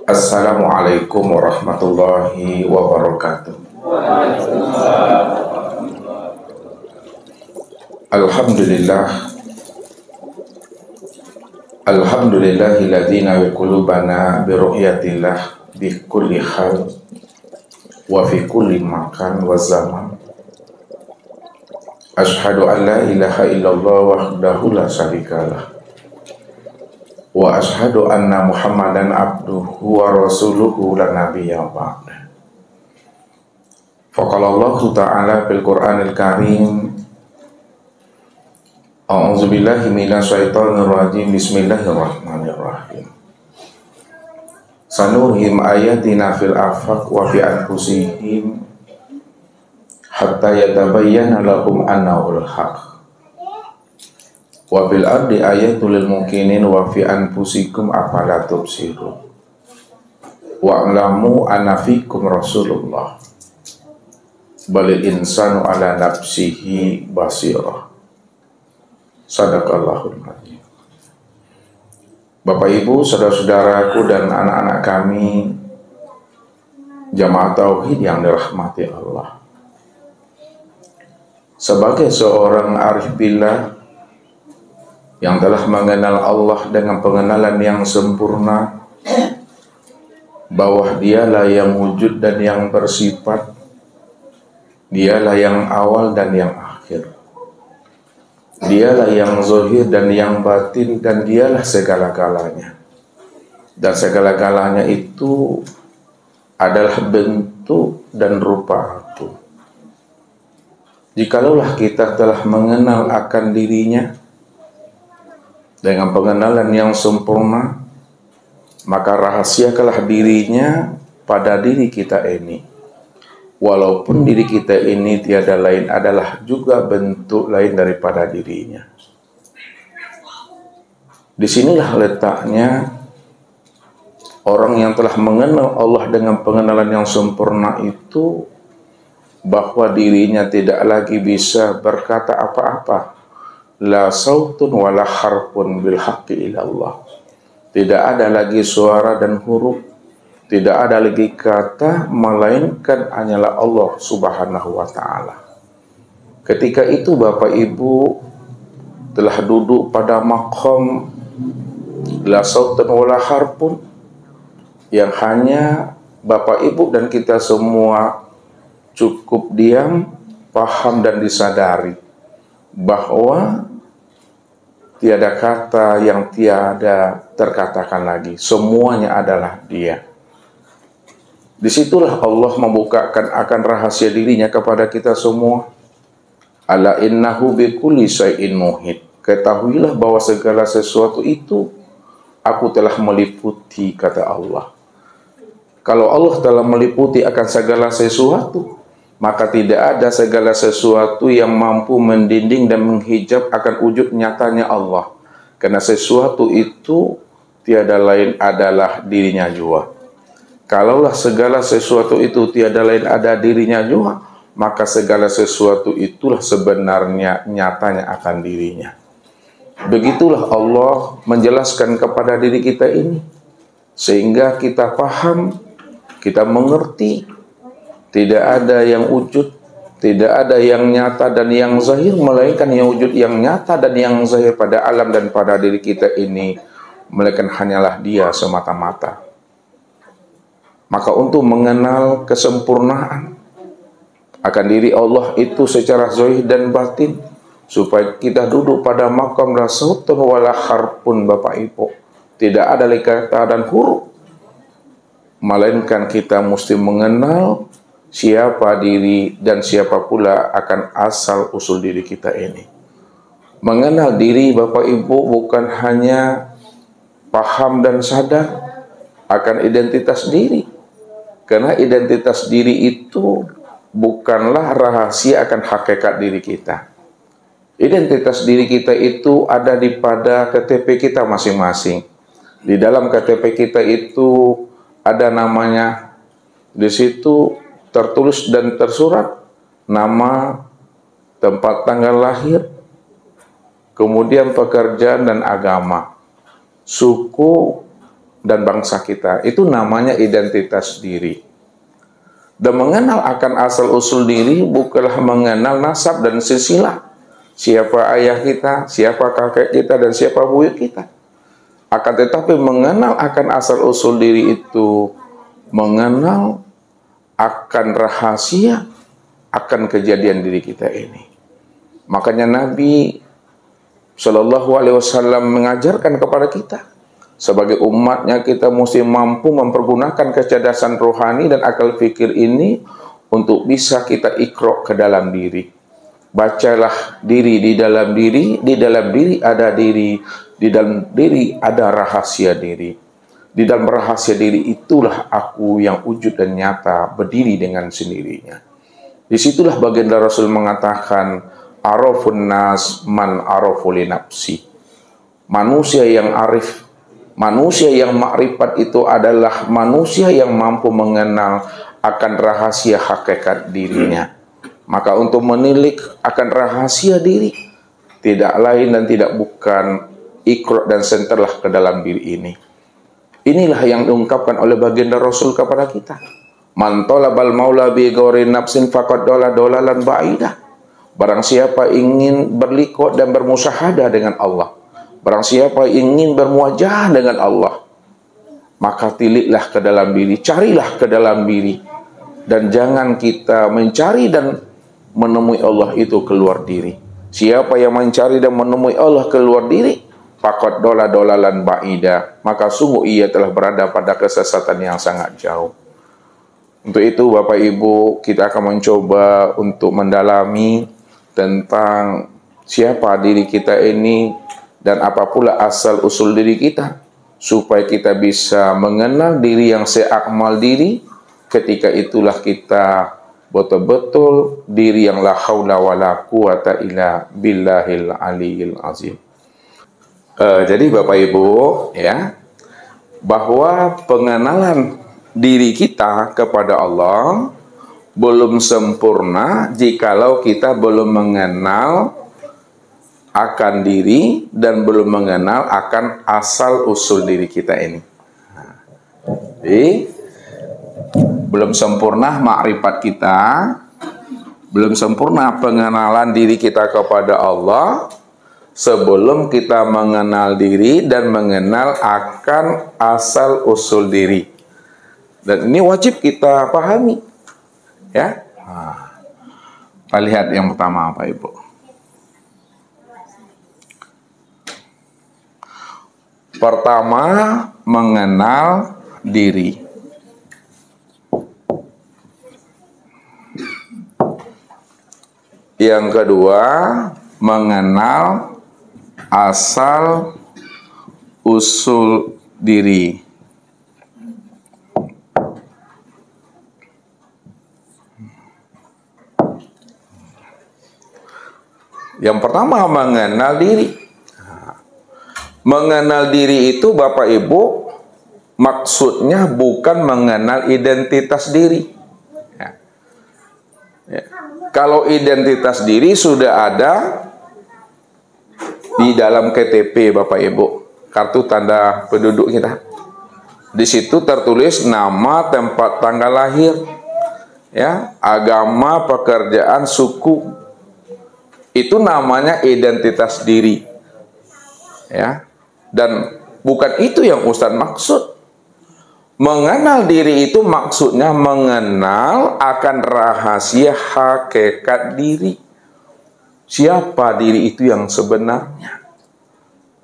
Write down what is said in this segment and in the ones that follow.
Assalamualaikum warahmatullahi wabarakatuh. Alhamdulillah, alhamdulillahilladzi nawi qulubana bi ru'yatillah bi kulli hal wa fi kulli makan wa zaman. Asyhadu an la ilaha illallah wahdahu la syarikalah wa ashhadu anna Muhammadan abduhu wa rasuluhu la nabiyya ba'da. Faqala Allah Ta'ala fil Qur'anil Karim, A'udzu billahi minasyaitonir rajim. Bismillahirrahmanirrahim. Sanurihim ayatina fil afaq wa fi anfusihim hatta yatabayyana lahum annahul haqq. Wa bil ardi ayatul lil mukminin wa fi anfusikum afala tubsirun. Wa alamu anna fikum rasulullah balil insanu ala nafsihi basirah. Sadaqallahul adzim. Bapak Ibu, saudara-saudaraku dan anak-anak kami jamaah tauhid yang dirahmati Allah. Sebagai seorang arif billah yang telah mengenal Allah dengan pengenalan yang sempurna, bahwa dialah yang wujud dan yang bersifat, dialah yang awal dan yang akhir, dialah yang zahir dan yang batin, dan dialah segala-galanya. Dan segala-galanya itu adalah bentuk dan rupa aku. Jikalaulah kita telah mengenal akan dirinya dengan pengenalan yang sempurna, maka rahasiakanlah dirinya pada diri kita ini. Walaupun diri kita ini tiada lain adalah juga bentuk lain daripada dirinya. Disinilah letaknya orang yang telah mengenal Allah dengan pengenalan yang sempurna itu, bahwa dirinya tidak lagi bisa berkata apa-apa. La sautun wala harfun bil haqqi ilallah. Tidak ada lagi suara dan huruf, tidak ada lagi kata, melainkan hanyalah Allah subhanahu wa ta'ala. Ketika itu Bapak Ibu telah duduk pada maqam la sautun wala harfun, yang hanya Bapak Ibu dan kita semua cukup diam, paham dan disadari bahwa tiada kata yang tiada terkatakan lagi, semuanya adalah Dia. Disitulah Allah membukakan akan rahasia dirinya kepada kita semua. Ala innahu bikulli syai'in muhit. Ketahuilah bahwa segala sesuatu itu aku telah meliputi, kata Allah. Kalau Allah telah meliputi akan segala sesuatu, maka tidak ada segala sesuatu yang mampu mendinding dan menghijab akan wujud nyatanya Allah. Karena sesuatu itu tiada lain adalah dirinya jua. Kalaulah segala sesuatu itu tiada lain ada dirinya jua, maka segala sesuatu itulah sebenarnya nyatanya akan dirinya. Begitulah Allah menjelaskan kepada diri kita ini, sehingga kita paham, kita mengerti. Tidak ada yang wujud, tidak ada yang nyata dan yang zahir, melainkan yang wujud, yang nyata dan yang zahir pada alam dan pada diri kita ini, melainkan hanyalah Dia semata-mata. Maka untuk mengenal kesempurnaan akan diri Allah itu secara zahir dan batin, supaya kita duduk pada maqam la sautun wala harfun, Bapak Ibu, tidak ada kata dan huruf, melainkan kita mesti mengenal siapa diri dan siapa pula akan asal usul diri kita ini. Mengenal diri Bapak Ibu bukan hanya paham dan sadar akan identitas diri, karena identitas diri itu bukanlah rahasia akan hakikat diri kita. Identitas diri kita itu ada di pada KTP kita masing-masing. Di dalam KTP kita itu ada namanya, di situ tertulis dan tersurat nama, tempat tanggal lahir, kemudian pekerjaan dan agama, suku, dan bangsa kita. Itu namanya identitas diri. Dan mengenal akan asal-usul diri bukanlah mengenal nasab dan silsilah. Siapa ayah kita, siapa kakek kita, dan siapa buyut kita. Akan tetapi mengenal akan asal-usul diri itu mengenal akan rahasia akan kejadian diri kita ini. Makanya Nabi Shallallahu Alaihi Wasallam mengajarkan kepada kita sebagai umatnya, kita mesti mampu mempergunakan kecerdasan rohani dan akal fikir ini untuk bisa kita ikrok ke dalam diri. Bacalah diri, di dalam diri ada diri, di dalam diri ada rahasia diri. Di dalam rahasia diri itulah aku yang wujud dan nyata berdiri dengan sendirinya. Disitulah baginda Rasul mengatakan, arafun nas man arafu li nafsi. Manusia yang arif, manusia yang makrifat itu adalah manusia yang mampu mengenal akan rahasia hakikat dirinya. Maka untuk menilik akan rahasia diri, tidak lain dan tidak bukan ikrok dan senterlah ke dalam diri ini. Inilah yang diungkapkan oleh baginda Rasul kepada kita. Man talabal maula bi ghairi nafsin faqad dolalan ba'idah. Barang siapa ingin berliqah dan bermusyahadah dengan Allah, barang siapa ingin bermuajah dengan Allah, maka tiliklah ke dalam diri, carilah ke dalam diri. Dan jangan kita mencari dan menemui Allah itu keluar diri. Siapa yang mencari dan menemui Allah keluar diri, faqad dolalan ba'ida, maka sungguh ia telah berada pada kesesatan yang sangat jauh. Untuk itu Bapak Ibu, kita akan mencoba untuk mendalami tentang siapa diri kita ini dan apa pula asal usul diri kita, supaya kita bisa mengenal diri yang seakmal diri. Ketika itulah kita betul-betul diri yang la haula wala quwata illa billahil aliyil azim. Jadi Bapak Ibu ya, bahwa pengenalan diri kita kepada Allah belum sempurna jikalau kita belum mengenal akan diri dan belum mengenal akan asal usul diri kita ini. Jadi belum sempurna makrifat kita, belum sempurna pengenalan diri kita kepada Allah sebelum kita mengenal diri dan mengenal akan asal usul diri. Dan ini wajib kita pahami, ya. Kita lihat yang pertama Pak Ibu. Pertama, mengenal diri. Yang kedua, mengenal asal usul diri. Yang pertama, mengenal diri. Mengenal diri itu Bapak Ibu, maksudnya bukan mengenal identitas diri. Ya. Kalau identitas diri sudah ada di dalam KTP Bapak Ibu, kartu tanda penduduk kita. Di situ tertulis nama, tempat tanggal lahir, ya, agama, pekerjaan, suku. Itu namanya identitas diri. Ya. Dan bukan itu yang Ustadz maksud. Mengenal diri itu maksudnya mengenal akan rahasia hakikat diri. Siapa diri itu yang sebenarnya.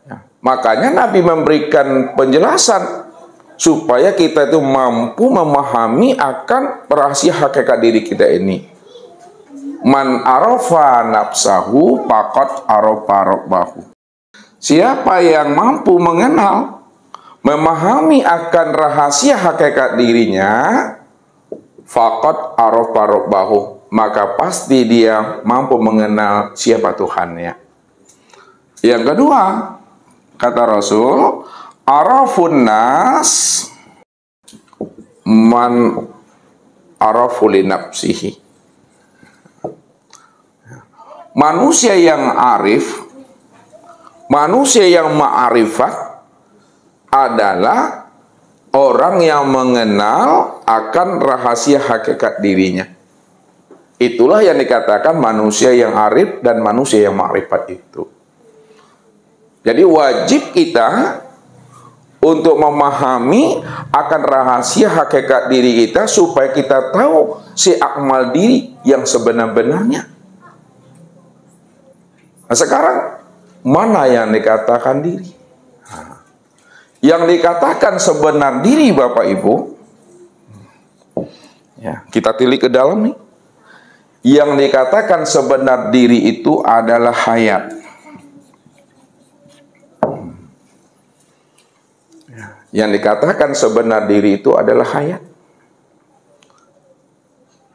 Ya. Makanya Nabi memberikan penjelasan supaya kita itu mampu memahami akan rahasia hakikat diri kita ini. Man arafa nafsahu faqad arafa rabbahu. Siapa yang mampu mengenal, memahami akan rahasia hakikat dirinya, faqad arafa rabbahu, maka pasti dia mampu mengenal siapa Tuhannya. Yang kedua, kata Rasul, arafun nas man arafu li nafsihi. Manusia yang arif, manusia yang ma'arifat adalah orang yang mengenal akan rahasia hakikat dirinya. Itulah yang dikatakan manusia yang arif dan manusia yang makrifat itu. Jadi wajib kita untuk memahami akan rahasia hakikat diri kita supaya kita tahu si akmal diri yang sebenar-benarnya. Nah, sekarang mana yang dikatakan diri? Yang dikatakan sebenar diri Bapak Ibu, ya, kita tilik ke dalam nih. Yang dikatakan sebenar diri itu adalah hayat. Yang dikatakan sebenar diri itu adalah hayat.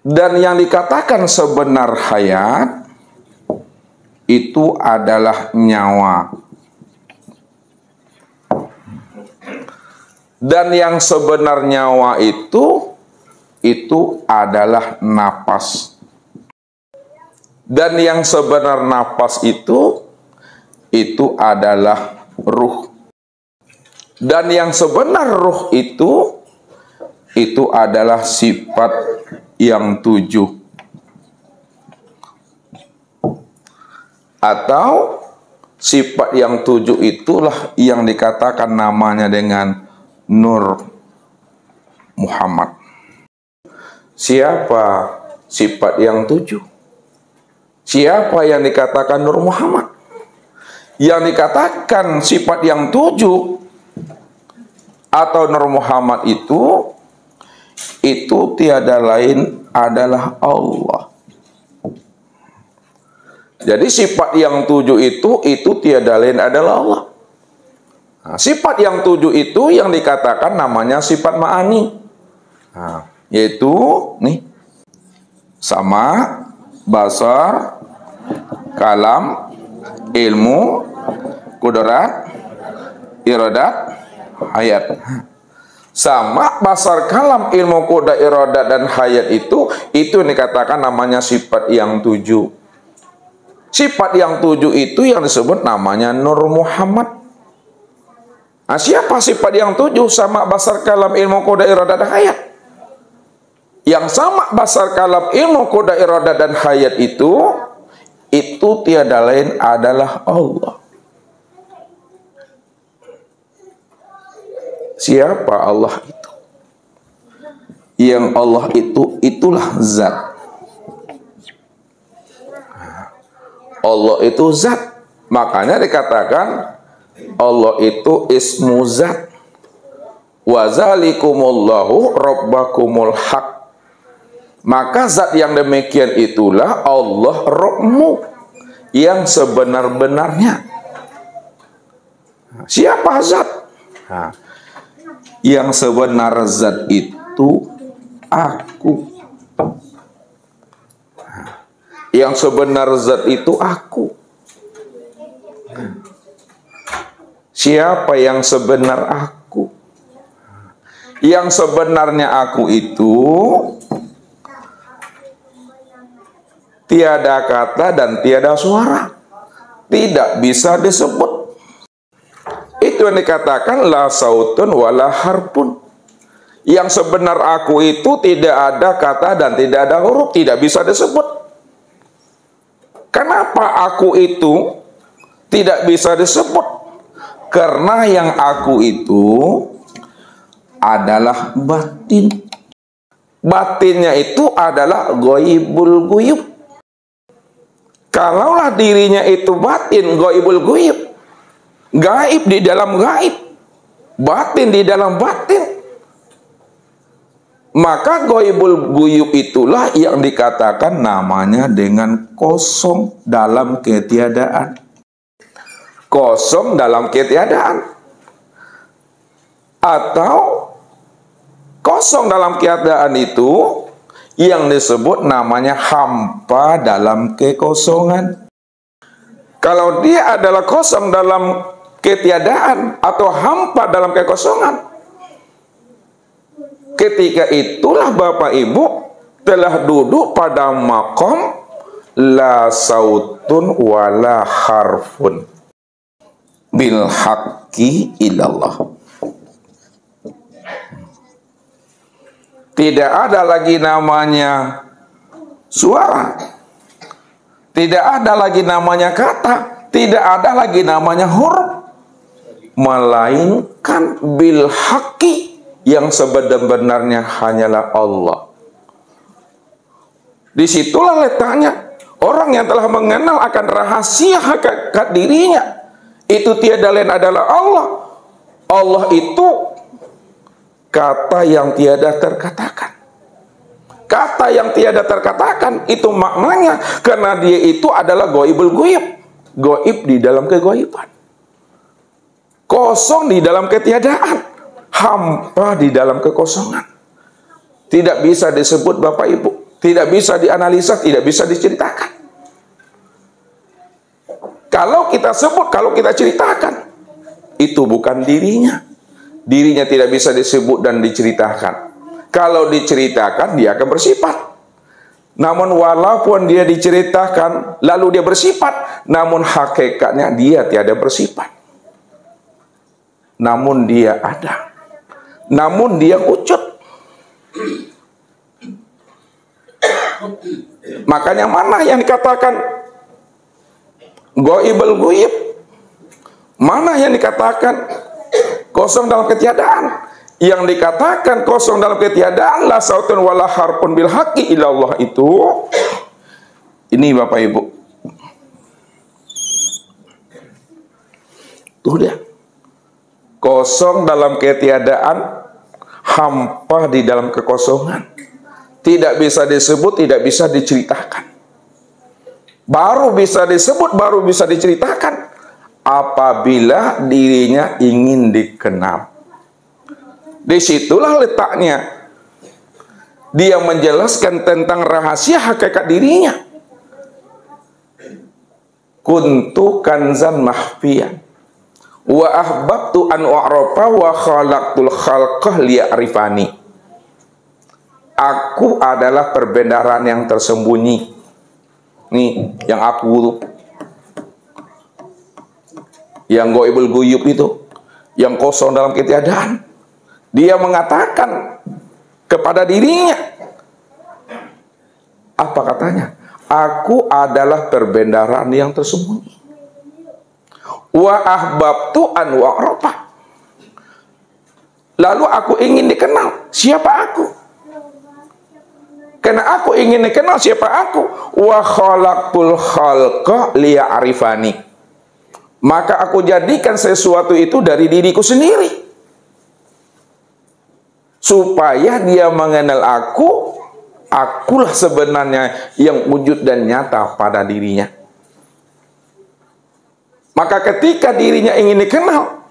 Dan yang dikatakan sebenar hayat itu adalah nyawa. Dan yang sebenar nyawa itu adalah napas. Dan yang sebenar napas itu adalah ruh. Dan yang sebenar ruh itu adalah sifat yang 7. Atau sifat yang 7 itulah yang dikatakan namanya dengan Nur Muhammad. Siapa sifat yang 7? Siapa yang dikatakan Nur Muhammad? Yang dikatakan sifat yang 7 atau Nur Muhammad itu tiada lain adalah Allah. Jadi sifat yang 7 itu tiada lain adalah Allah. Nah, sifat yang 7 itu yang dikatakan namanya sifat ma'ani. Nah, yaitu nih sama, basar, kalam, ilmu, kudrat, iradat, hayat. Sama basar, kalam, ilmu, kudrat, iradat, dan hayat itu yang dikatakan namanya sifat yang 7. Sifat yang 7 itu yang disebut namanya Nur Muhammad. Nah, siapa sifat yang 7? Sama basar, kalam, ilmu, kudrat, iradat, dan hayat. Yang sama basar, kalam, ilmu, kudrat, iradat, dan hayat itu tiada lain adalah Allah. Siapa Allah itu? Yang Allah itulah zat. Allah itu zat. Makanya dikatakan Allah itu ismu zat. Wa zalikumullahu rabbakumul haq. Maka zat yang demikian itulah Allah Rabbmu yang sebenar-benarnya. Siapa zat? Nah, yang sebenar zat itu aku. Yang sebenar zat itu aku. Siapa yang sebenar aku? Yang sebenarnya aku itu tiada kata dan tiada suara, tidak bisa disebut. Itu yang dikatakan la sautun wala harpun. Yang sebenar aku itu tidak ada kata dan tidak ada huruf, tidak bisa disebut. Kenapa aku itu tidak bisa disebut? Karena yang aku itu adalah batin. Batinnya itu adalah ghaibul ghuyub. Kalaulah dirinya itu batin, ghaibul ghuyub, gaib di dalam gaib, batin di dalam batin, maka ghaibul ghuyub itulah yang dikatakan namanya dengan kosong dalam ketiadaan. Kosong dalam ketiadaan. Atau kosong dalam keadaan itu yang disebut namanya hampa dalam kekosongan. Kalau dia adalah kosong dalam ketiadaan atau hampa dalam kekosongan, ketika itulah Bapak Ibu telah duduk pada maqam la sautun wala harfun bil haqqi ilallah. Tidak ada lagi namanya suara. Tidak ada lagi namanya kata. Tidak ada lagi namanya huruf. Melainkan bil haqqi, yang sebenar-benarnya hanyalah Allah. Disitulah letaknya. Orang yang telah mengenal akan rahasia hakikat dirinya, itu tiada lain adalah Allah. Allah itu kata yang tiada terkatakan. Kata yang tiada terkatakan itu maknanya karena dia itu adalah goibul goib. Goib di dalam kegoiban. Kosong di dalam ketiadaan. Hampa di dalam kekosongan. Tidak bisa disebut Bapak Ibu. Tidak bisa dianalisa, tidak bisa diceritakan. Kalau kita sebut, kalau kita ceritakan, itu bukan dirinya. Dirinya tidak bisa disebut dan diceritakan. Kalau diceritakan, dia akan bersifat. Namun walaupun dia diceritakan, lalu dia bersifat, namun hakikatnya dia tiada bersifat. Namun dia ada. Namun dia wujud. Makanya mana yang dikatakan goibul goib? Mana yang dikatakan kosong dalam ketiadaan? Yang dikatakan kosong dalam ketiadaan, la sautun wala harpun bil haqqi ilallah, itu ini Bapak Ibu. Tuh dia. Kosong dalam ketiadaan, hampa di dalam kekosongan. Tidak bisa disebut, tidak bisa diceritakan. Baru bisa disebut, baru bisa diceritakan apabila dirinya ingin dikenal. Disitulah letaknya. Dia menjelaskan tentang rahasia hakikat dirinya. Kuntu kanzan mahfiyan wa ahbabtu an u'rafa wa khalaqtul khalqah liya'rifani. Aku adalah perbendaharaan yang tersembunyi. Nih, yang aku, yang goibul guyub itu, yang kosong dalam ketiadaan. Dia mengatakan kepada dirinya, apa katanya? Aku adalah perbendaharaan yang tersembunyi. Wa ahbabtu an wa'rafa. Lalu aku ingin dikenal. Siapa aku? Karena aku ingin dikenal siapa aku. Wa khalaqtul khalqa liya'rifani. Maka aku jadikan sesuatu itu dari diriku sendiri. Supaya dia mengenal aku. Akulah sebenarnya yang wujud dan nyata pada dirinya. Maka ketika dirinya ingin dikenal,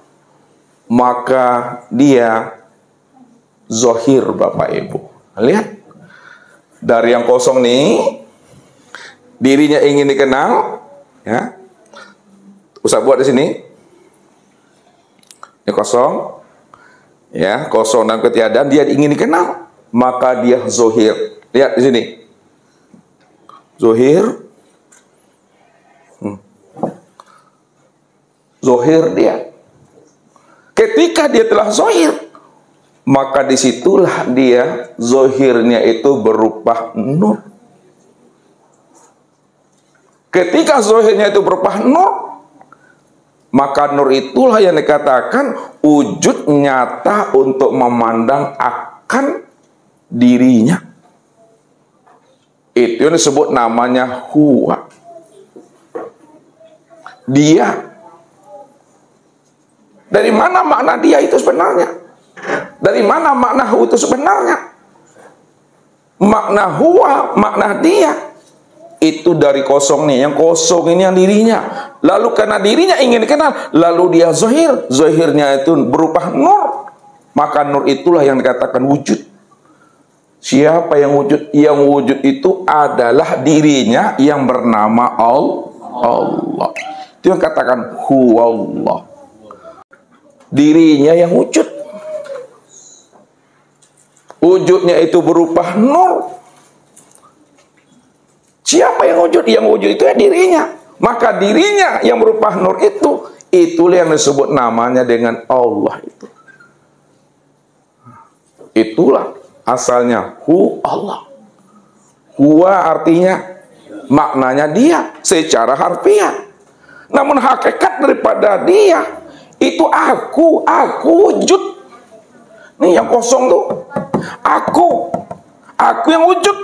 maka dia zohir Bapak Ibu. Lihat. Dari yang kosong nih, dirinya ingin dikenal, ya. Ustaz buat di sini. Ini kosong. Ya, kosong dan ketiadaan, dia ingin dikenal, maka dia zohir. Lihat di sini. Zohir. Zohir dia. Ketika dia telah zohir, maka disitulah dia zohirnya itu berupa nur. Ketika zohirnya itu berupa nur, maka nur itulah yang dikatakan wujud nyata untuk memandang akan dirinya. Itu yang disebut namanya huwa. Dia. Dari mana makna dia itu sebenarnya? Dari mana makna huwa itu sebenarnya? Makna huwa, makna dia itu dari kosong nih. Yang kosong ini yang dirinya. Lalu karena dirinya ingin dikenal, lalu dia zohir. Zohirnya itu berupa nur. Maka nur itulah yang dikatakan wujud. Siapa yang wujud? Yang wujud itu adalah dirinya yang bernama Allah. Itu yang katakan huwa Allah. Dirinya yang wujud. Wujudnya itu berupa nur. Siapa yang wujud? Yang wujud itu ya dirinya. Maka dirinya yang berupa nur itu, itulah yang disebut namanya dengan Allah itu. Itulah asalnya hu Allah. Huwa artinya maknanya dia secara harfiah. Namun hakikat daripada dia itu aku wujud. Nih yang kosong tuh. Aku yang wujud.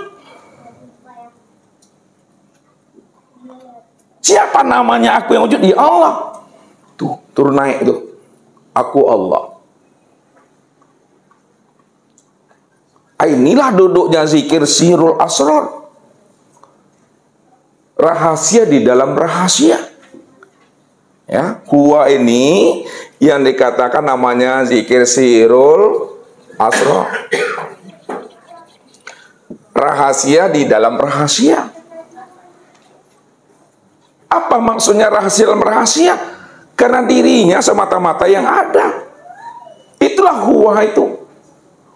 Siapa namanya aku yang wujud? Ya Allah. Tuh, turun naik tuh. Aku Allah. Inilah duduknya zikir sirul asrar. Rahasia di dalam rahasia. Ya, huwa ini yang dikatakan namanya zikir sirul asrar. Rahasia di dalam rahasia. Apa maksudnya rahasia dalam rahasia? Karena dirinya semata-mata yang ada. Itulah huwa itu.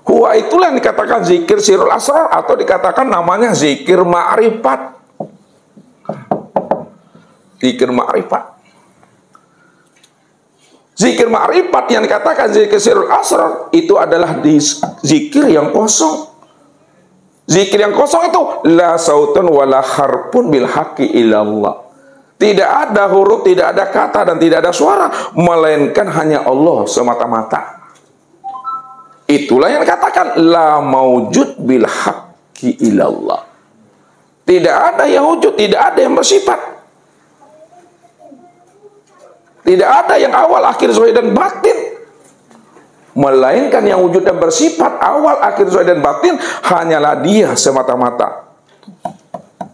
Huwa itulah yang dikatakan zikir sirul asrar, atau dikatakan namanya zikir ma'rifat. Zikir ma'rifat. Zikir ma'rifat yang dikatakan zikir sirul asrar itu adalah zikir yang kosong. Zikir yang kosong itu la sautun wala harfun bil haqqi illallah. Tidak ada huruf, tidak ada kata, dan tidak ada suara, melainkan hanya Allah semata-mata. Itulah yang dikatakan la maujud bil haqqi ilallah. Tidak ada yang wujud, tidak ada yang bersifat. Tidak ada yang awal, akhir, zahir, dan batin. Melainkan yang wujud dan bersifat awal, akhir, zahir, dan batin hanyalah dia semata-mata.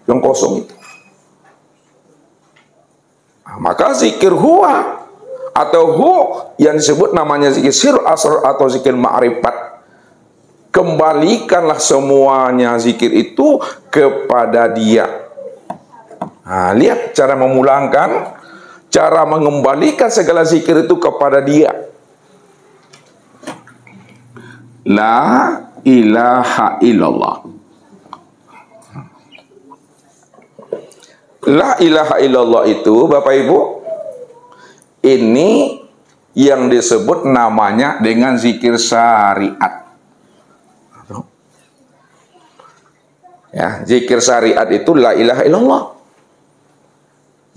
Yang kosong itu. Nah, maka zikir huwa atau hu yang disebut namanya zikir sirul asrar atau zikir ma'rifat, kembalikanlah semuanya zikir itu kepada dia. Nah, lihat cara memulangkan, cara mengembalikan segala zikir itu kepada dia. La ilaha illallah. La ilaha illallah itu Bapak Ibu, ini yang disebut namanya dengan zikir syariat. Ya, zikir syariat itu la ilaha illallah.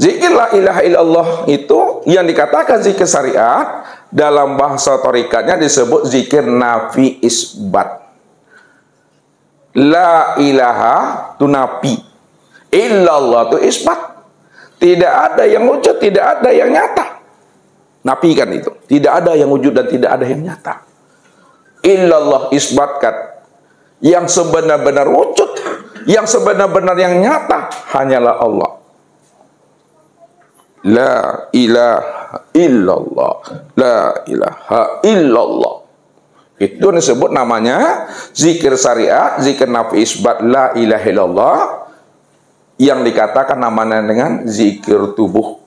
Zikir la ilaha illallah itu yang dikatakan zikir syariat, dalam bahasa torikatnya disebut zikir nafi isbat. La ilaha itu nafi, illallah itu isbat. Tidak ada yang wujud, tidak ada yang nyata. Nafikan itu. Tidak ada yang wujud dan tidak ada yang nyata. Illallah isbatkan. Yang sebenar-benar wujud, yang sebenar-benar yang nyata hanyalah Allah. La ilaha illallah. La ilaha illallah. Itu disebut namanya zikir syariat, zikir nafi isbat la ilaha illallah, yang dikatakan namanya dengan zikir tubuh.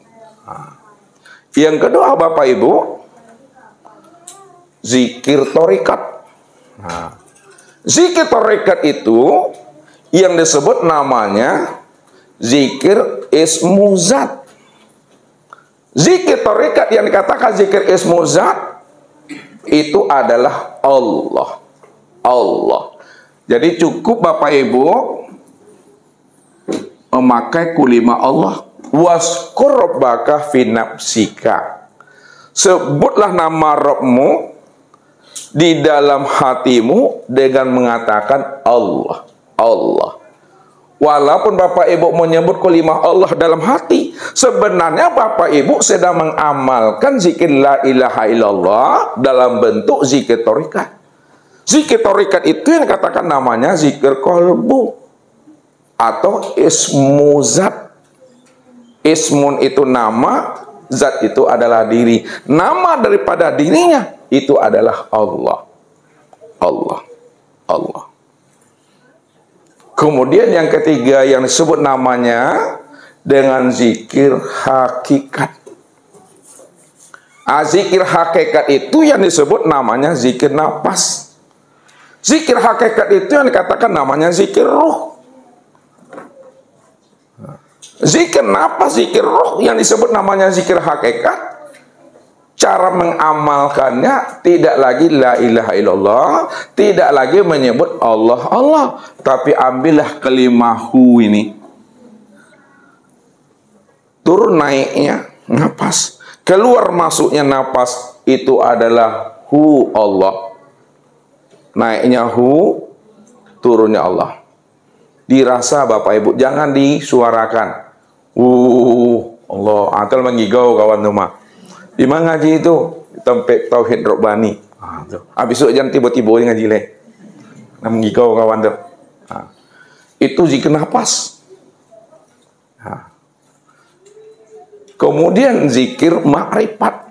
Yang kedua Bapak Ibu, zikir torikat. Zikir torikat itu yang disebut namanya zikir ismu zat. Zikir torikat yang dikatakan zikir ismu zat itu adalah Allah. Allah. Jadi cukup Bapak Ibu memakai kulima Allah. Waskur rabbaka fi nafsika. Sebutlah nama Rabbmu di dalam hatimu dengan mengatakan Allah. Allah. Walaupun Bapak Ibu menyebut kalimah Allah dalam hati, sebenarnya Bapak Ibu sedang mengamalkan zikir la ilaha illallah dalam bentuk zikir torikat. Zikir torikat itu yang dikatakan namanya zikir kolbu atau ismu zat. Ismun itu nama, zat itu adalah diri. Nama daripada dirinya itu adalah Allah. Allah. Allah. Kemudian yang ketiga yang disebut namanya dengan zikir hakikat. Zikir hakikat itu yang disebut namanya zikir nafas. Zikir hakikat itu yang dikatakan namanya zikir ruh. Zikir nafas, zikir ruh yang disebut namanya zikir hakikat, Cara mengamalkannya tidak lagi la ilaha illallah, tidak lagi menyebut Allah Allah, tapi ambillah kelima hu ini. Turun naiknya napas, keluar masuknya napas itu adalah hu Allah. Naiknya hu, turunnya Allah. Dirasa Bapak Ibu, jangan disuarakan. Allah, atal menggigau kawan rumah. Di mana ngaji itu? Tempat tauhid robbani. Habis itu jangan tiba-tiba ngaji leh. Nah, menggigau kawan tuh. Itu zikir nafas. Kemudian zikir ma'rifat.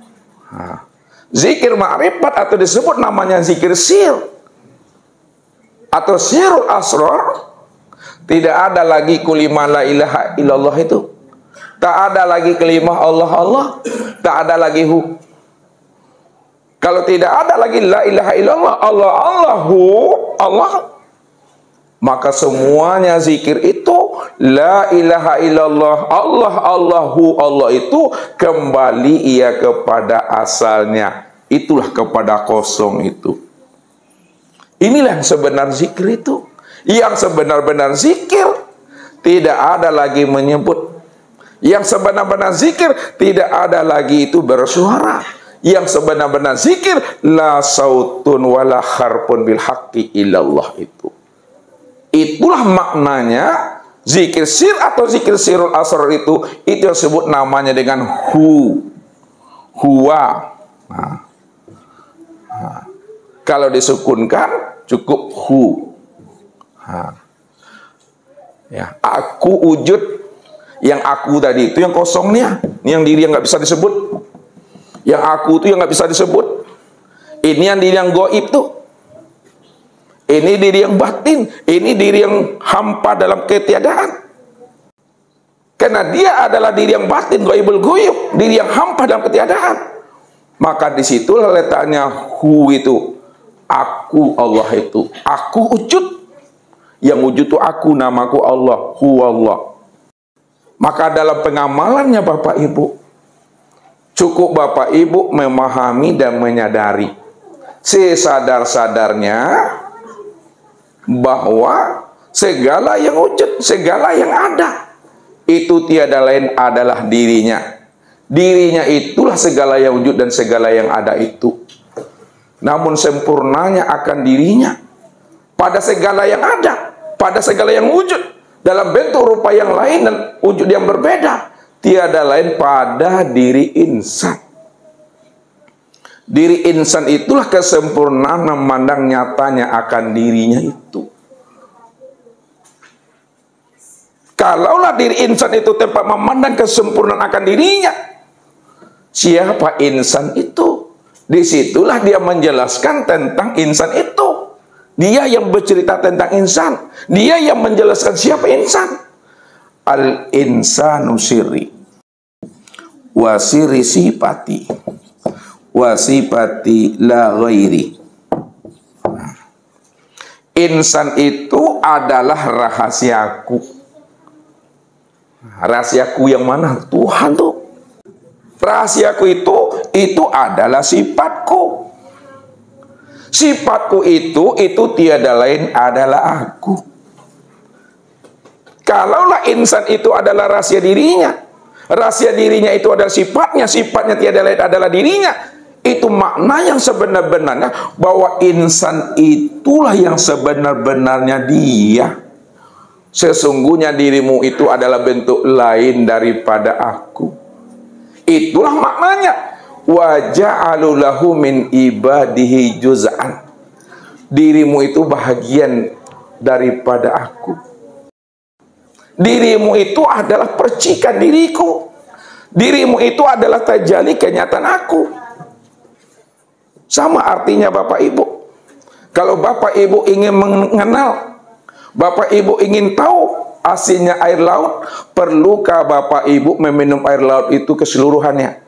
Zikir ma'rifat atau disebut namanya zikir sir atau sirul asrar. Tidak ada lagi kulima la ilaha illallah itu. Tak ada lagi kelimah Allah Allah. Tak ada lagi hu. Kalau tidak ada lagi la ilaha illallah Allah Allahu Allah, maka semuanya zikir itu la ilaha illallah Allah Allahu Allah itu kembali ia kepada asalnya. Itulah kepada kosong itu. Inilah yang sebenar zikir itu. Yang sebenar-benar zikir tidak ada lagi menyebut. Yang sebenar-benar zikir tidak ada lagi itu bersuara. Yang sebenar-benar zikir la sautun wala harpun bil haqqi illallah itu. Itulah maknanya zikir sir atau zikir sirul asrar itu yang disebut namanya dengan hu, huwa. Kalau disukunkan cukup hu. Ya, aku wujud. Yang aku tadi itu yang kosongnya, yang diri yang nggak bisa disebut. Yang aku itu yang nggak bisa disebut. Ini yang diri yang goib tuh. Ini diri yang batin. Ini diri yang hampa dalam ketiadaan. Karena dia adalah diri yang batin, goibul goyub, diri yang hampa dalam ketiadaan. Maka disitulah letaknya hu itu. Aku Allah itu. Aku wujud. Yang wujud itu aku, namaku Allah, hu Allah. Maka dalam pengamalannya Bapak Ibu, cukup Bapak Ibu memahami dan menyadari sesadar-sadarnya bahwa segala yang wujud, segala yang ada itu tiada lain adalah dirinya. Dirinya itulah segala yang wujud dan segala yang ada itu. Namun sempurnanya akan dirinya pada segala yang ada, pada segala yang wujud, dalam bentuk rupa yang lain dan wujud yang berbeda, tiada lain pada diri insan. Diri insan itulah kesempurnaan memandang nyatanya akan dirinya itu. Kalaulah diri insan itu tempat memandang kesempurnaan akan dirinya, siapa insan itu? Disitulah dia menjelaskan tentang insan itu. Dia yang bercerita tentang insan. Dia yang menjelaskan siapa insan. Al-insanu sirri wa sirri sifati wa sifati la ghairi. Insan itu adalah rahasiaku. Rahasiaku yang mana? Tuhan tuh. Rahasiaku itu adalah sifatku. Sifatku itu tiada lain adalah aku. Kalaulah insan itu adalah rahasia dirinya, rahasia dirinya itu adalah sifatnya, sifatnya tiada lain adalah dirinya, itu makna yang sebenar-benarnya bahwa insan itulah yang sebenar-benarnya dia. Sesungguhnya dirimu itu adalah bentuk lain daripada aku. Itulah maknanya. Wa ja'alu lahu min ibadihi juz'an. Dirimu itu bahagian daripada aku. Dirimu itu adalah percikan diriku. Dirimu itu adalah tajalli kenyataan aku. Sama artinya Bapak Ibu. Kalau Bapak Ibu ingin mengenal, Bapak Ibu ingin tahu asinnya air laut, perlukah Bapak Ibu meminum air laut itu keseluruhannya?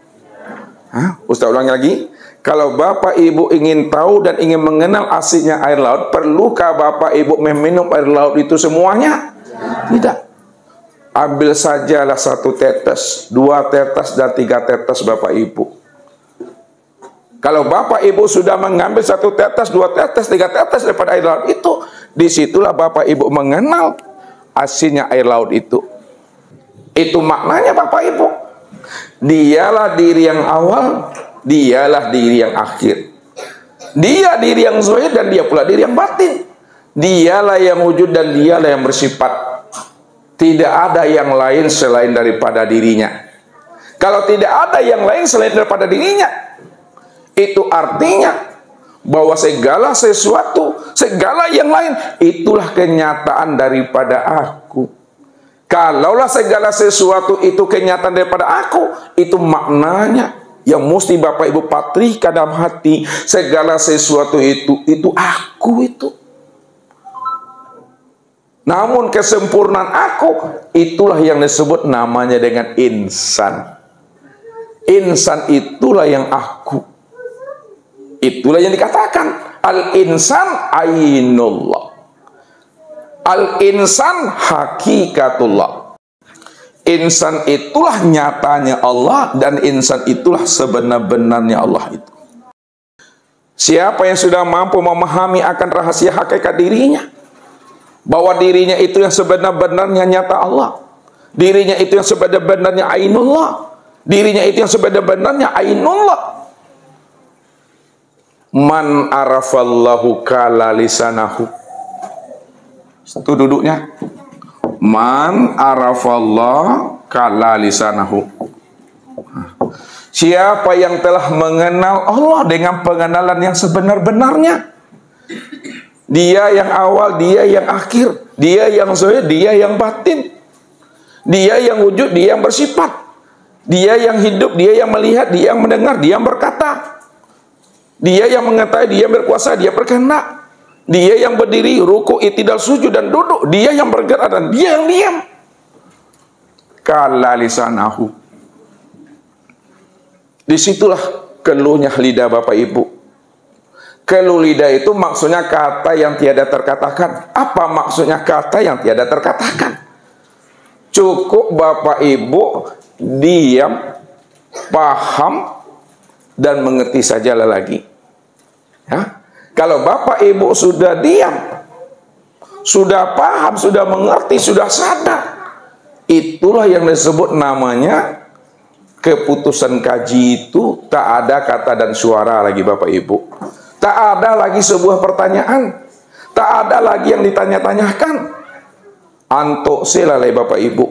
Ustaz ulangi lagi. Kalau Bapak Ibu ingin tahu dan ingin mengenal asinnya air laut, perlukah Bapak Ibu meminum air laut itu semuanya? Tidak. Ambil sajalah 1 tetes, 2 tetes dan 3 tetes Bapak Ibu. Kalau Bapak Ibu sudah mengambil 1 tetes, 2 tetes, 3 tetes daripada air laut itu, disitulah Bapak Ibu mengenal asinnya air laut itu. Itu maknanya Bapak Ibu. Dialah diri yang awal, dialah diri yang akhir. Dia diri yang zahir dan dia pula diri yang batin. Dialah yang wujud dan dialah yang bersifat. Tidak ada yang lain selain daripada dirinya. Kalau tidak ada yang lain selain daripada dirinya, itu artinya bahwa segala sesuatu, segala yang lain, itulah kenyataan daripada aku. Kalaulah segala sesuatu itu kenyataan daripada aku, itu maknanya yang mesti Bapak Ibu patrikan dalam hati. Segala sesuatu itu aku itu. Namun kesempurnaan aku, itulah yang disebut namanya dengan insan. Insan itulah yang aku. Itulah yang dikatakan al-insan ainullah. Al-insan hakikatullah. Insan itulah nyatanya Allah, dan insan itulah sebenar-benarnya Allah itu. Siapa yang sudah mampu memahami akan rahasia hakikat dirinya, bahwa dirinya itu yang sebenar-benarnya nyata Allah, dirinya itu yang sebenar-benarnya ainullah, dirinya itu yang sebenar-benarnya ainullah. Man arafallahu kala lisanahu. Itu duduknya. Man arafallahu kala lisanahu. Siapa yang telah mengenal Allah dengan pengenalan yang sebenar-benarnya. Dia yang awal, dia yang akhir, dia yang zahir, dia yang batin, dia yang wujud, dia yang bersifat, dia yang hidup, dia yang melihat, dia yang mendengar, dia yang berkata, dia yang mengetahui, dia yang berkuasa, dia berkehendak, dia yang berdiri, ruku, i'tidal, sujud dan duduk, dia yang bergerak dan dia yang diam. Kala lisanahu. Disitulah keluhnya lidah Bapak Ibu. Keluh lidah itu maksudnya kata yang tiada terkatakan. Apa maksudnya kata yang tiada terkatakan? Cukup Bapak Ibu diam, paham, dan mengerti sajalah lagi. Ya? Kalau Bapak Ibu sudah diam, sudah paham, sudah mengerti, sudah sadar, itulah yang disebut namanya keputusan kaji itu. Tak ada kata dan suara lagi Bapak Ibu. Tak ada lagi sebuah pertanyaan, tak ada lagi yang ditanya-tanyakan. Antuk silalai Bapak Ibu.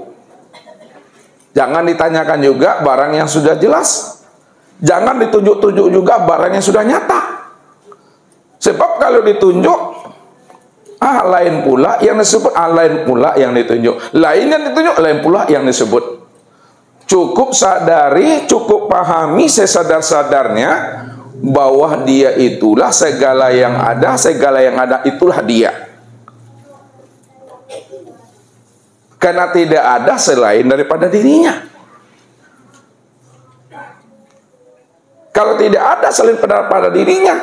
Jangan ditanyakan juga barang yang sudah jelas. Jangan ditunjuk-tunjuk juga barang yang sudah nyata. Sebab kalau ditunjuk, lain pula yang disebut, lain pula yang ditunjuk. Lain yang ditunjuk, lain pula yang disebut. Cukup sadari, cukup pahami sesadar-sadarnya bahwa dia itulah segala yang ada itulah dia. Karena tidak ada selain daripada dirinya. Kalau tidak ada selain pada dirinya,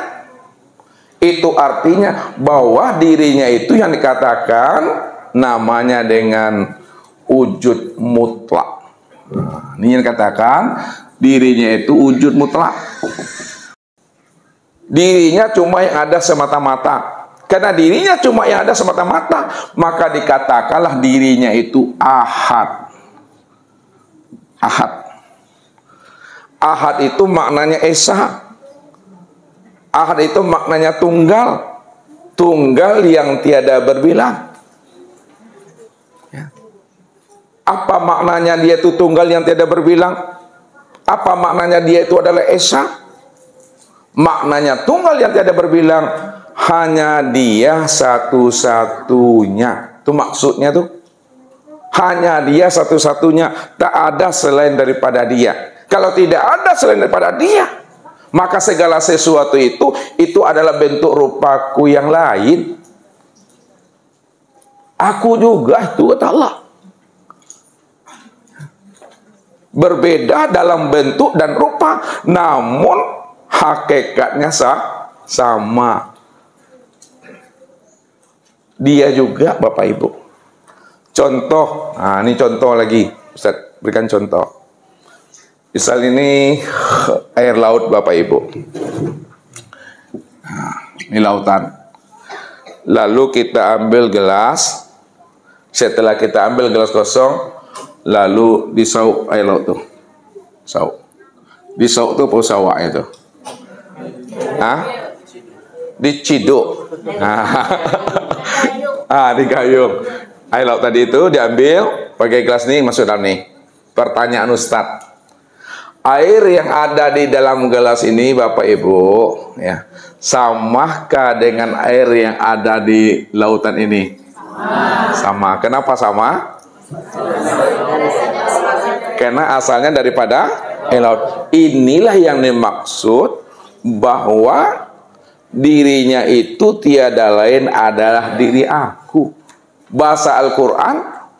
itu artinya bahwa dirinya itu yang dikatakan namanya dengan wujud mutlak. Nah, ini yang dikatakan dirinya itu wujud mutlak. Dirinya cuma yang ada semata-mata. Karena dirinya cuma yang ada semata-mata, maka dikatakanlah dirinya itu ahad. Ahad. Ahad itu maknanya esa. Ahad itu maknanya tunggal. Tunggal yang tiada berbilang. Ya. Apa maknanya dia itu tunggal yang tiada berbilang? Apa maknanya dia itu adalah esa? Maknanya tunggal yang tiada berbilang, hanya dia satu-satunya. Itu maksudnya tuh. Hanya dia satu-satunya. Tak ada selain daripada dia. Kalau tidak ada selain daripada dia, maka segala sesuatu itu adalah bentuk rupaku yang lain. Aku juga itu kata Allah. Berbeda dalam bentuk dan rupa, namun hakikatnya sama. Dia juga Bapak Ibu. Contoh, nah ini contoh lagi, Ustaz berikan contoh. Misal ini air laut Bapak Ibu. Nah, ini lautan. Lalu kita ambil gelas. Setelah kita ambil gelas kosong, lalu disauk air laut tuh. Sauk. Disauk tuh pusawak itu. Diciduk. Digayung. Air laut tadi itu diambil pakai gelas nih, masuk dalam nih. Pertanyaan Ustadz. Air yang ada di dalam gelas ini Bapak Ibu, ya, samakah dengan air yang ada di lautan ini? Sama. Kenapa sama? Karena asalnya daripada air laut. Inilah yang dimaksud bahwa dirinya itu tiada lain adalah diri aku. Bahasa Al-Quran,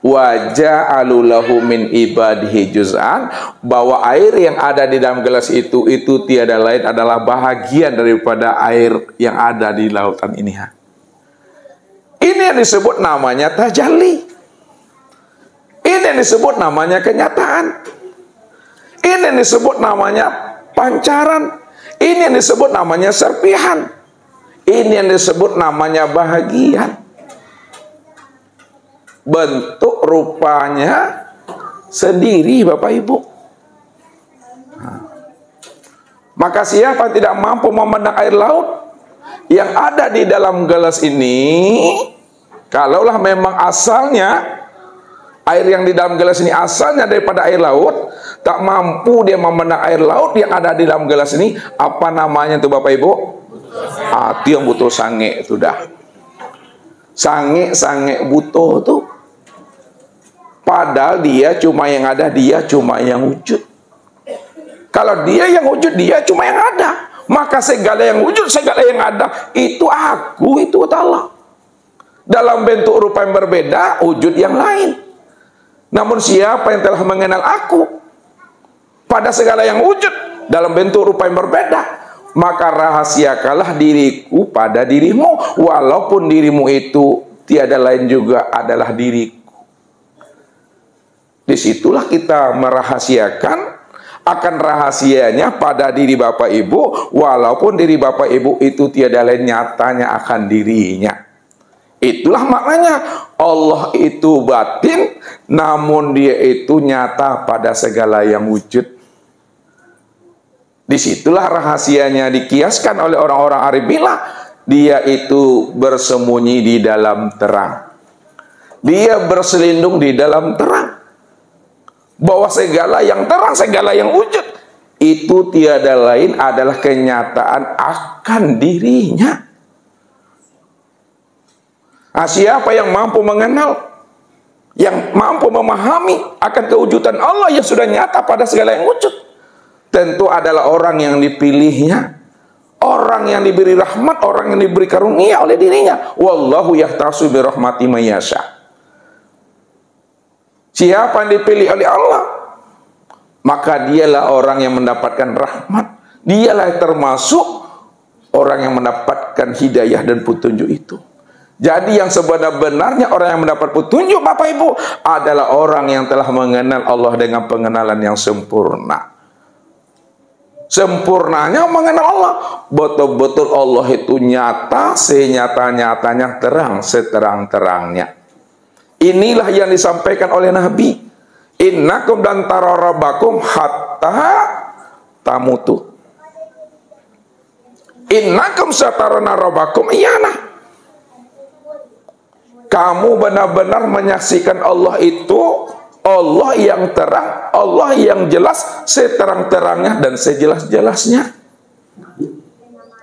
wa ja'alu lahu min ibadihi juz'an, bahwa air yang ada di dalam gelas itu tiada lain adalah bahagian daripada air yang ada di lautan ini. Ini yang disebut namanya tajalli. Ini yang disebut namanya kenyataan. Ini yang disebut namanya pancaran. Ini yang disebut namanya serpihan. Ini yang disebut namanya bahagian. Bentuk rupanya sendiri Bapak Ibu. Maka siapa tidak mampu memandang air laut yang ada di dalam gelas ini, kalaulah memang asalnya air yang di dalam gelas ini asalnya daripada air laut, tak mampu dia memandang air laut yang ada di dalam gelas ini, apa namanya itu Bapak Ibu? Itu yang butuh sange itu dah. Sange butuh tuh. Padahal dia cuma yang ada, dia cuma yang wujud. Kalau dia yang wujud, dia cuma yang ada. Maka segala yang wujud, segala yang ada, itu aku, itu Allah. Dalam bentuk rupa yang berbeda, wujud yang lain. Namun siapa yang telah mengenal aku pada segala yang wujud dalam bentuk rupa yang berbeda, maka rahasiakanlah diriku pada dirimu, walaupun dirimu itu tiada lain juga adalah diriku. Disitulah kita merahasiakan akan rahasianya pada diri Bapak Ibu, walaupun diri Bapak Ibu itu tiada lain nyatanya akan dirinya. Itulah maknanya Allah itu batin, namun dia itu nyata pada segala yang wujud. Disitulah rahasianya dikiaskan oleh orang-orang Arif bilang, dia itu bersembunyi di dalam terang. Dia berselindung di dalam terang. Bahwa segala yang terang, segala yang wujud, itu tiada lain adalah kenyataan akan dirinya. Siapa yang mampu mengenal, yang mampu memahami akan kewujudan Allah yang sudah nyata pada segala yang wujud, tentu adalah orang yang dipilihnya, orang yang diberi rahmat, orang yang diberi karunia oleh dirinya. Wallahu yahtasu bi rahmati may yasha. Siapa yang dipilih oleh Allah, maka dialah orang yang mendapatkan rahmat. Dialah termasuk orang yang mendapatkan hidayah dan petunjuk itu. Jadi yang sebenar-benarnya orang yang mendapat petunjuk Bapak Ibu adalah orang yang telah mengenal Allah dengan pengenalan yang sempurna. Sempurnanya mengenal Allah, betul-betul Allah itu nyata, senyata-nyatanya, terang seterang-terangnya. Inilah yang disampaikan oleh Nabi. Innakum dan tararabakum hatta tamutu. Innakum satarana rabbakum iyana. Kamu benar-benar menyaksikan Allah itu, Allah yang terang, Allah yang jelas, seterang-terangnya dan sejelas-jelasnya.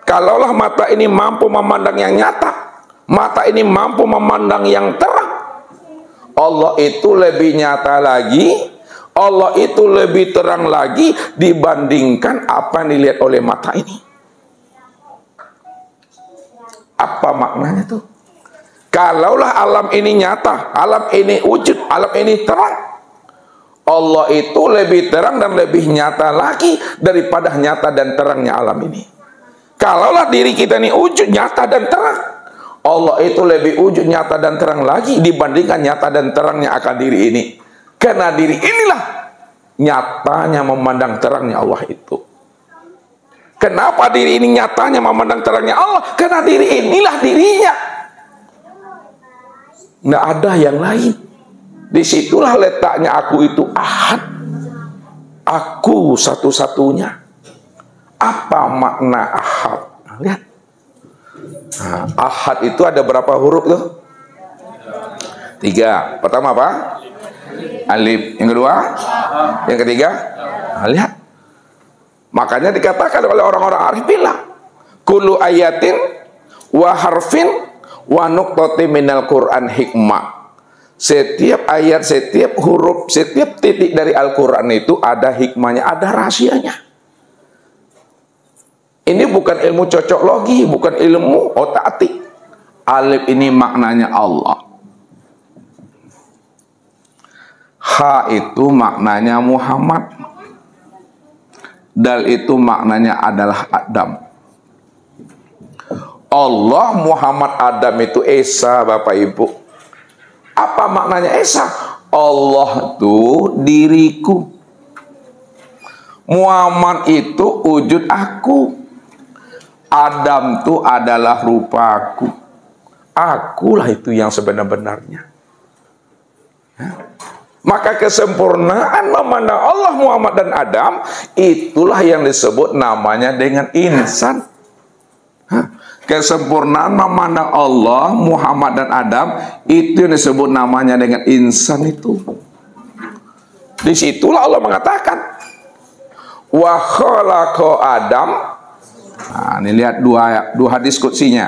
Kalaulah mata ini mampu memandang yang nyata, mata ini mampu memandang yang terang, Allah itu lebih nyata lagi, Allah itu lebih terang lagi dibandingkan apa yang dilihat oleh mata ini. Apa maknanya tuh? Kalaulah alam ini nyata, alam ini wujud, alam ini terang, Allah itu lebih terang dan lebih nyata lagi daripada nyata dan terangnya alam ini. Kalaulah diri kita ini wujud, nyata dan terang, Allah itu lebih wujud, nyata dan terang lagi dibandingkan nyata dan terangnya akan diri ini. Karena diri inilah nyatanya memandang terangnya Allah itu. Kenapa diri ini nyatanya memandang terangnya Allah? Karena diri inilah dirinya. Nggak ada yang lain. Disitulah letaknya aku itu ahad. Aku satu-satunya. Apa makna ahad? Nah, lihat. Nah, ahad itu ada berapa huruf tuh? 3. Pertama apa? Alif. Yang kedua? Yang ketiga? Nah, lihat. Makanya dikatakan oleh orang-orang arif bilang, kullu ayatin wa harfin wa nuqtati minal Qur'an hikmah. Setiap ayat, setiap huruf, setiap titik dari Al-Quran itu ada hikmahnya, ada rahasianya. Ini bukan ilmu cocok logi, bukan ilmu otak-atik. Alif ini maknanya Allah. Ha itu maknanya Muhammad. Dal itu maknanya adalah Adam. Allah, Muhammad, Adam itu Esa, Bapak Ibu. Apa maknanya Esa? Allah itu diriku. Muhammad itu wujud aku. Adam itu adalah rupaku. Akulah itu yang sebenar-benarnya. Maka kesempurnaan memandang Allah, Muhammad, dan Adam, itulah yang disebut namanya dengan insan. Kesempurnaan memandang Allah, Muhammad, dan Adam, itu yang disebut namanya dengan insan itu. Disitulah Allah mengatakan, wa khalaqa Adam. Nah, ini lihat dua hadis kutsinya.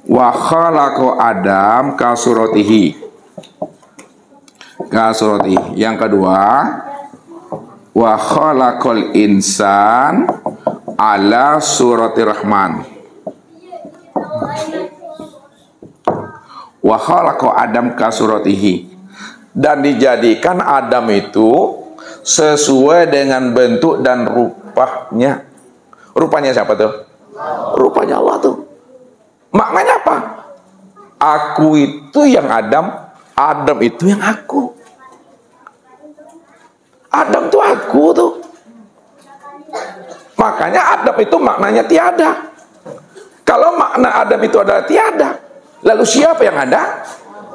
Wa khalaqa Adam ka suratihi. Yang kedua, wa khalaqal insan ala surati rahman. Wa khalaqa Adam ka suratihi. Dan dijadikan Adam itu sesuai dengan bentuk dan rupanya. Rupanya siapa tuh? Rupanya Allah tuh. Maknanya apa? Aku itu yang Adam, Adam itu yang aku. Adam tuh aku tuh. Makanya Adam itu maknanya tiada. Kalau makna Adam itu adalah tiada, lalu siapa yang ada?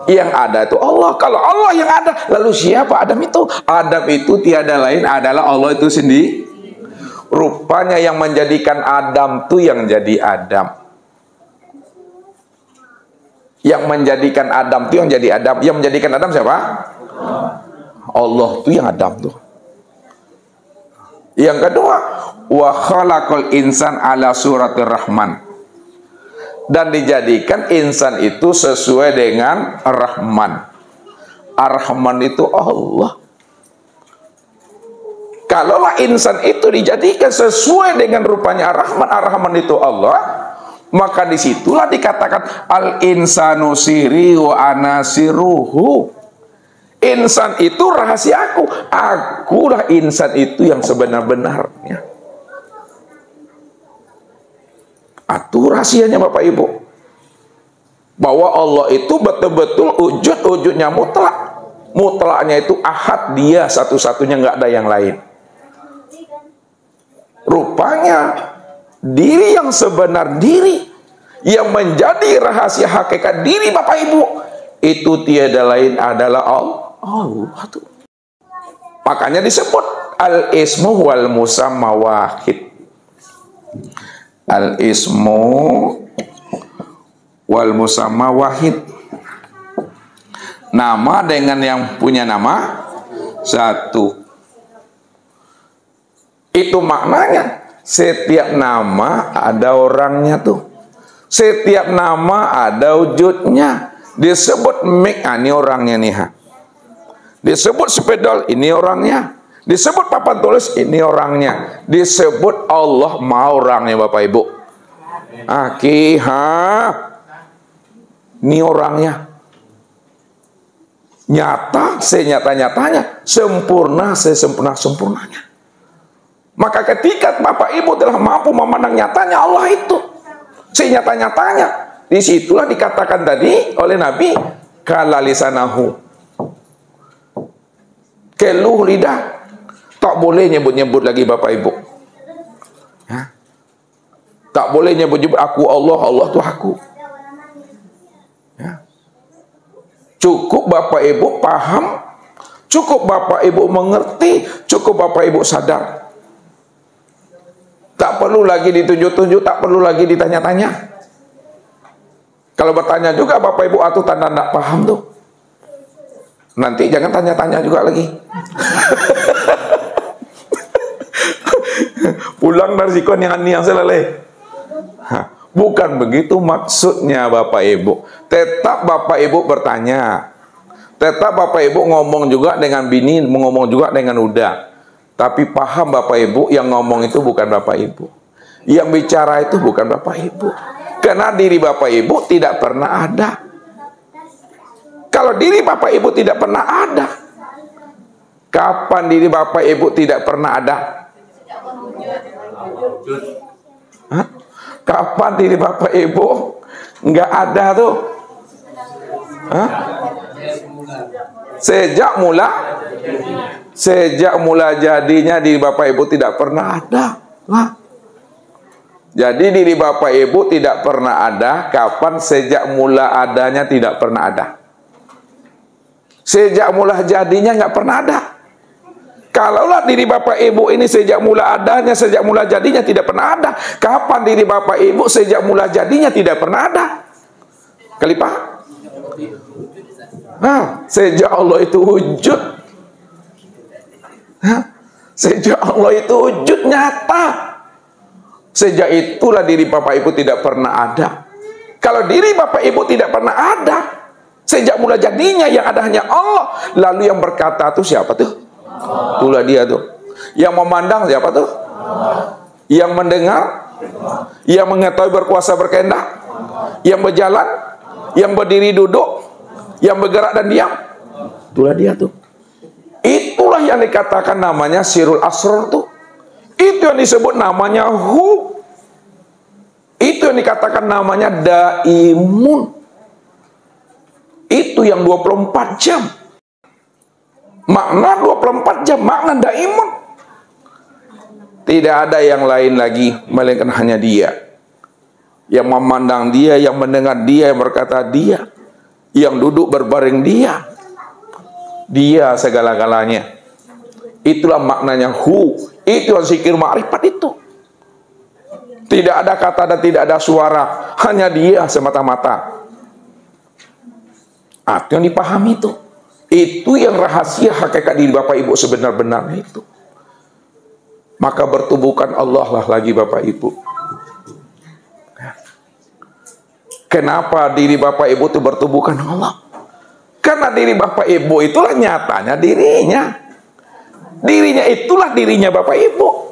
Yang ada itu Allah. Kalau Allah yang ada, lalu siapa Adam itu? Adam itu tiada lain adalah Allah itu sendiri. Rupanya yang menjadikan Adam tuh yang jadi Adam. Yang menjadikan Adam tuh yang jadi Adam. Yang menjadikan Adam siapa? Allah tuh yang Adam tuh. Yang kedua, wa khalaqal insan ala suratir rahman. Dan dijadikan insan itu sesuai dengan Rahman. Ar-Rahman itu Allah. Kalaulah insan itu dijadikan sesuai dengan rupanya Ar-Rahman, Ar-Rahman itu Allah, maka disitulah dikatakan al-insanu siri wa anasiruhu. Insan itu rahasiaku. Akulah insan itu yang sebenar-benarnya. Itu rahasianya Bapak Ibu. Bahwa Allah itu betul-betul wujudnya mutlak. Mutlaknya itu ahad, dia satu-satunya, nggak ada yang lain. Rupanya diri yang sebenar diri, yang menjadi rahasia hakikat diri Bapak Ibu, itu tiada lain adalah Allah tuh. Makanya disebut al-ismu wal musamma wahid. Al-ismu wal musamma wahid. Nama dengan yang punya nama satu. Itu maknanya setiap nama ada orangnya tuh. Setiap nama ada wujudnya. Disebut mic, ini orangnya nih. Disebut spedol, ini orangnya. Disebut papan tulis, ini orangnya. Disebut Allah, mau orangnya Bapak Ibu. Ini orangnya. Nyata, senyata-nyatanya. Sempurna, sesempurna-sempurnanya. Maka ketika Bapak Ibu telah mampu memandang nyatanya Allah itu, senyata-nyatanya, disitulah dikatakan tadi oleh Nabi, kala lisanahu, keluh lidah. Tak boleh nyebut-nyebut lagi Bapak Ibu. Tak boleh nyebut-nyebut aku Allah, Allah tu aku. Ya. Cukup Bapak Ibu paham, cukup Bapak Ibu mengerti, cukup Bapak Ibu sadar. Tak perlu lagi ditunjuk-tunjuk, tak perlu lagi ditanya-tanya. Kalau bertanya juga Bapak Ibu atau tanda tak paham tuh, nanti jangan tanya-tanya juga lagi. Pulang dari sikon yang selesai. Bukan begitu maksudnya Bapak Ibu. Tetap Bapak Ibu bertanya, tetap Bapak Ibu ngomong juga dengan bini, ngomong juga dengan uda. Tapi paham Bapak Ibu, yang ngomong itu bukan Bapak Ibu, yang bicara itu bukan Bapak Ibu. Karena diri Bapak Ibu tidak pernah ada. Kalau diri Bapak Ibu tidak pernah ada, kapan diri Bapak Ibu tidak pernah ada? Hah? Kapan diri Bapak Ibu nggak ada tuh? Hah? Sejak mula jadinya diri Bapak Ibu tidak pernah ada. Hah? Jadi diri Bapak Ibu tidak pernah ada. Kapan? Sejak mula adanya tidak pernah ada. Sejak mula jadinya nggak pernah ada. Kalaulah diri Bapak Ibu ini sejak mula adanya, sejak mula jadinya tidak pernah ada, kapan diri Bapak Ibu sejak mula jadinya tidak pernah ada? Kelipah? Sejak Allah itu wujud. Sejak Allah itu wujud nyata. Sejak itulah diri Bapak Ibu tidak pernah ada. Kalau diri Bapak Ibu tidak pernah ada, sejak mula jadinya yang ada hanya Allah. Lalu yang berkata itu siapa tuh? Itulah dia tuh. Yang memandang siapa tuh? Yang mendengar, yang mengetahui berkuasa berkehendak, yang berjalan, yang berdiri duduk, yang bergerak dan diam. Itulah dia tuh. Itulah yang dikatakan namanya Sirul Asrar tuh. Itu yang disebut namanya Hu. Itu yang dikatakan namanya Daimun. Itu yang 24 jam. Makna 24 jam, makna Daimun. Tidak ada yang lain lagi melainkan hanya Dia. Yang memandang Dia, yang mendengar Dia, yang berkata Dia, yang duduk berbaring Dia. Dia segala-galanya. Itulah maknanya Hu. Itu yang zikir ma'rifat itu. Tidak ada kata dan tidak ada suara, hanya Dia semata-mata. Itu yang dipahami itu. Itu yang rahasia hakikat diri Bapak Ibu sebenar-benarnya itu. Maka bertubuhkan Allah lah lagi Bapak Ibu. Kenapa diri Bapak Ibu itu bertubuhkan Allah? Karena diri Bapak Ibu itulah nyatanya dirinya. Dirinya itulah dirinya Bapak Ibu.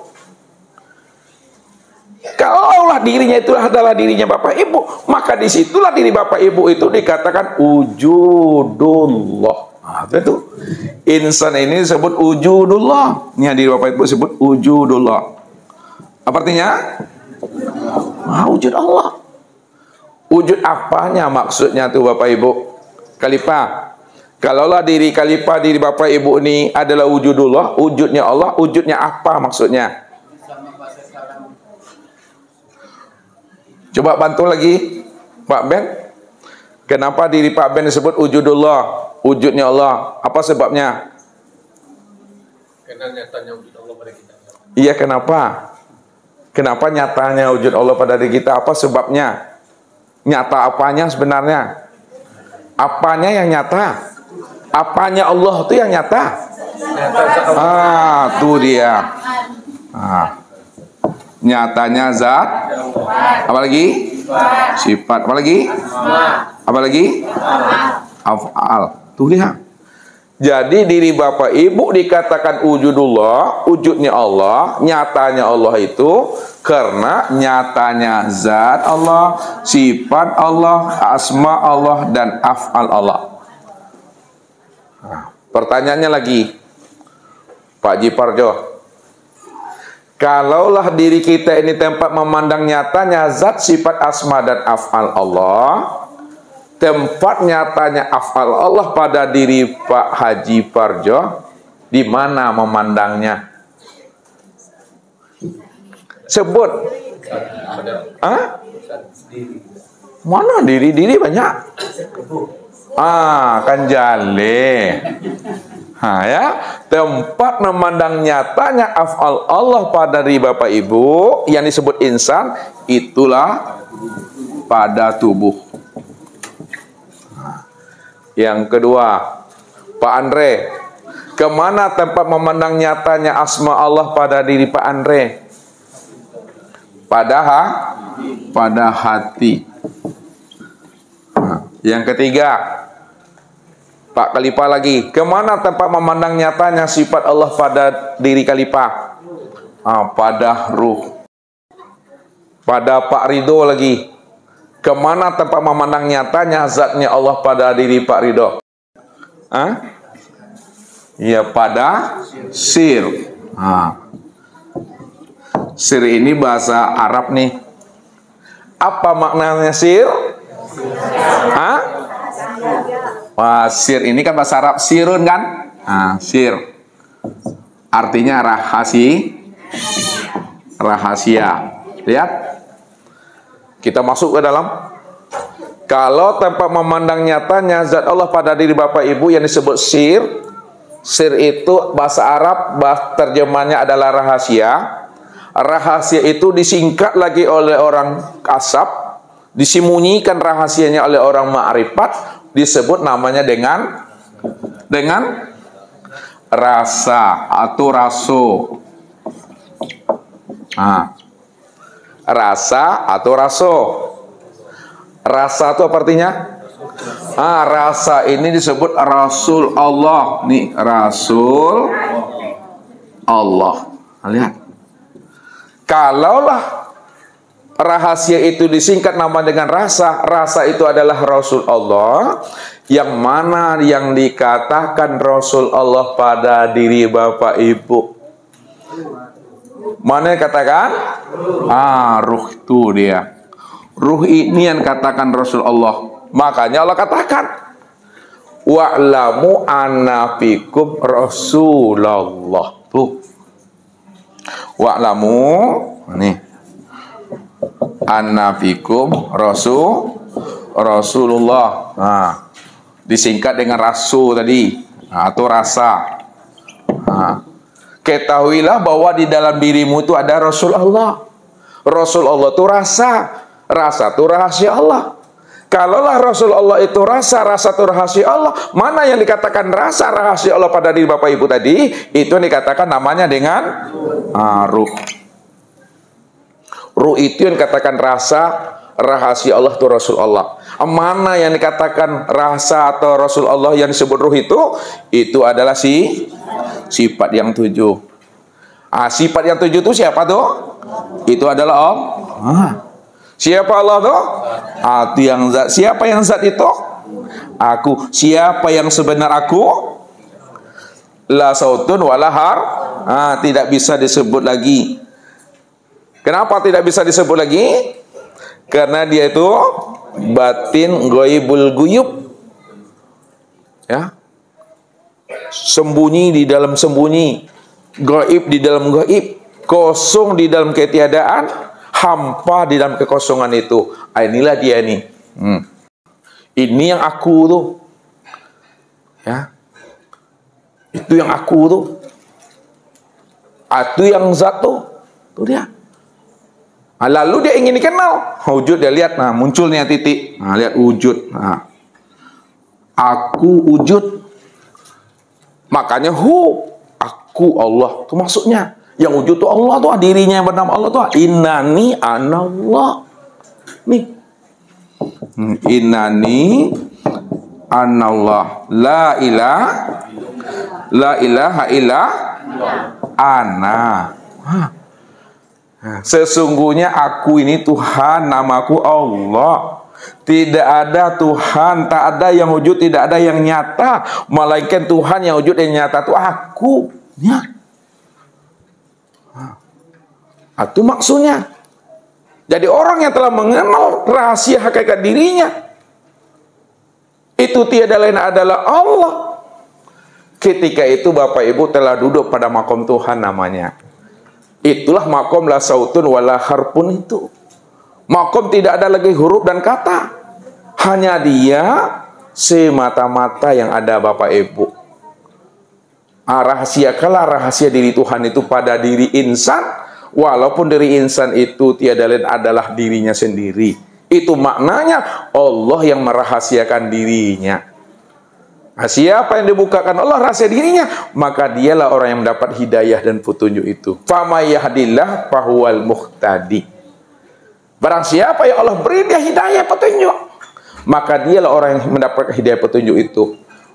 Kalaulah dirinya itulah adalah dirinya Bapak Ibu, maka disitulah diri Bapak Ibu itu dikatakan wujudullah. Itu insan ini disebut wujudullah. Ini diri Bapak Ibu disebut wujudullah. Apa artinya? Wujud Allah. Wujud apanya maksudnya tuh Bapak Ibu? Kalipah. Kalaulah diri kalipah diri Bapak Ibu ini adalah wujudullah, wujudnya Allah, wujudnya apa maksudnya? Coba bantu lagi Pak Ben. Kenapa diri Pak Ben disebut wujudullah, wujudnya Allah? Apa sebabnya? Karena nyatanya wujud Allah pada kita. Iya, kenapa? Kenapa nyatanya wujud Allah pada diri kita? Apa sebabnya? Nyata apanya sebenarnya? Apanya yang nyata? Apanya Allah itu yang nyata? Tuh dia. Nyatanya zat. Apa lagi? Sifat. Apa lagi? Apa lagi? Af'al. Tuh lihat. Jadi diri Bapak Ibu dikatakan wujudullah, wujudnya Allah, nyatanya Allah itu karena nyatanya zat Allah, sifat Allah, asma Allah dan af'al Allah. Pertanyaannya lagi, Pak Jiparjo, kalaulah diri kita ini tempat memandang nyatanya zat, sifat, asma dan af'al Allah, tempat nyatanya af'al Allah pada diri Pak Haji Parjo, di mana memandangnya? Sebut Ah? Mana diri-diri banyak? Kan jale. Ya, tempat memandang nyatanya af'al Allah pada diri Bapak Ibu yang disebut insan, itulah pada tubuh. Yang kedua, Pak Andre, kemana tempat memandang nyatanya asma Allah pada diri Pak Andre? Pada hati. Yang ketiga, Pak Khalifah lagi, kemana tempat memandang nyatanya sifat Allah pada diri Khalifah? Pada ruh. Pada Pak Ridho lagi, kemana tempat memandang nyatanya zatnya Allah pada diri Pak Ridho? Ya, pada sir. Sir ini bahasa Arab nih. Apa maknanya sir? Sir ini kan bahasa Arab, sirun kan? Sir artinya rahasia. Lihat, kita masuk ke dalam. Kalau tempat memandang nyatanya zat Allah pada diri Bapak Ibu yang disebut sir. Sir itu bahasa Arab, terjemahnya adalah rahasia. Rahasia itu disingkat lagi oleh orang kasab, disembunyikan rahasianya oleh orang ma'rifat, disebut namanya dengan rasa atau raso. Rasa atau raso. Rasa itu apa artinya? Rasa ini disebut Rasul Allah. Nih, Rasul Allah. Lihat. Kalaulah rahasia itu disingkat nama dengan rasa, rasa itu adalah Rasul Allah, yang mana yang dikatakan Rasul Allah pada diri Bapak Ibu. Mana yang katakan? Ruh itu dia. Ruh ini yang katakan Rasul Allah. Makanya Allah katakan, wa'lamu anna fikum Rasulullah. Tuh. Wa'lamu nih. Anna fikum Rasulullah. Disingkat dengan rasul tadi, atau rasa. Ketahuilah bahwa di dalam dirimu itu ada Rasul Allah. Rasul Allah itu rasa. Rasa itu rahasia Allah. Kalaulah Rasul Allah itu rasa, rasa itu rahasia Allah, mana yang dikatakan rasa rahasia Allah pada diri Bapak Ibu tadi, itu yang dikatakan namanya dengan ruh. Ruh itu yang dikatakan rasa rahasia Allah itu Rasul Allah. Mana yang dikatakan rasa atau Rasul Allah yang disebut ruh itu adalah sifat yang 7. Sifat yang 7 itu siapa tuh? Itu adalah Allah. Siapa Allah tuh? Itu yang zat. Siapa yang zat itu? Aku. Siapa yang sebenar aku? La sautun wala har. Tidak bisa disebut lagi. Kenapa tidak bisa disebut lagi? Karena dia itu batin ghaibul guyub. Ya. Sembunyi di dalam sembunyi, gaib di dalam gaib, kosong di dalam ketiadaan, hampa di dalam kekosongan itu. Inilah dia nih. Ini yang aku tuh. Ya. Itu yang aku tuh. Itu yang zat tuh. Tuh dia. Lalu dia ingin dikenal. Wujud dia lihat. Munculnya titik. Lihat wujud. Aku wujud. Makanya aku Allah. Itu maksudnya. Yang wujud itu Allah tuh, dirinya yang bernama Allah tuh. Innani anallah. Nih. Innani anallah. La ilaha illa ana. Sesungguhnya aku ini Tuhan, namaku Allah. Tidak ada Tuhan, tak ada yang wujud, tidak ada yang nyata, melainkan Tuhan yang wujud dan nyata itu aku. Ya. Itu maksudnya. Jadi orang yang telah mengenal rahasia hakikat dirinya, itu tiada lain adalah Allah. Ketika itu Bapak Ibu telah duduk pada makom Tuhan namanya. Itulah makom la sautun wala harpun itu. Makom tidak ada lagi huruf dan kata. Hanya dia semata-mata yang ada Bapak Ibu. Rahasiakanlah rahasia diri Tuhan itu pada diri insan, walaupun diri insan itu tiada lain adalah dirinya sendiri. Itu maknanya Allah yang merahasiakan dirinya. Nah, siapa yang dibukakan Allah rahasia dirinya, maka dialah orang yang mendapat hidayah dan petunjuk itu. Famay yahdillah fahuwal muhtadi. Barang siapa yang Allah beri dia hidayah petunjuk, maka dialah orang yang mendapat hidayah petunjuk itu.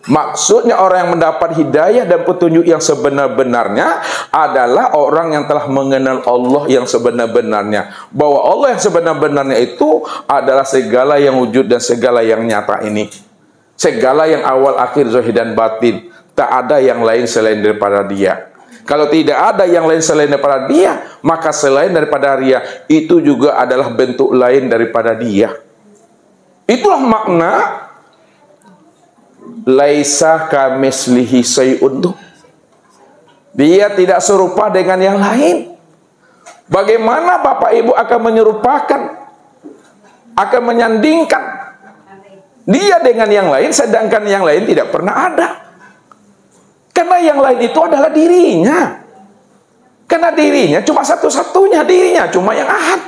Maksudnya orang yang mendapat hidayah dan petunjuk yang sebenar-benarnya adalah orang yang telah mengenal Allah yang sebenar-benarnya. Bahwa Allah yang sebenar-benarnya itu adalah segala yang wujud dan segala yang nyata ini. Segala yang awal, akhir, zahir dan batin. Tak ada yang lain selain daripada dia. Kalau tidak ada yang lain selain daripada dia, maka selain daripada dia itu juga adalah bentuk lain daripada dia. Itulah makna laisa kamislihi syai'un. Dia tidak serupa dengan yang lain. Bagaimana Bapak Ibu akan menyerupakan, akan menyandingkan dia dengan yang lain, sedangkan yang lain tidak pernah ada? Karena yang lain itu adalah dirinya. Karena dirinya cuma satu-satunya, dirinya cuma yang ahad.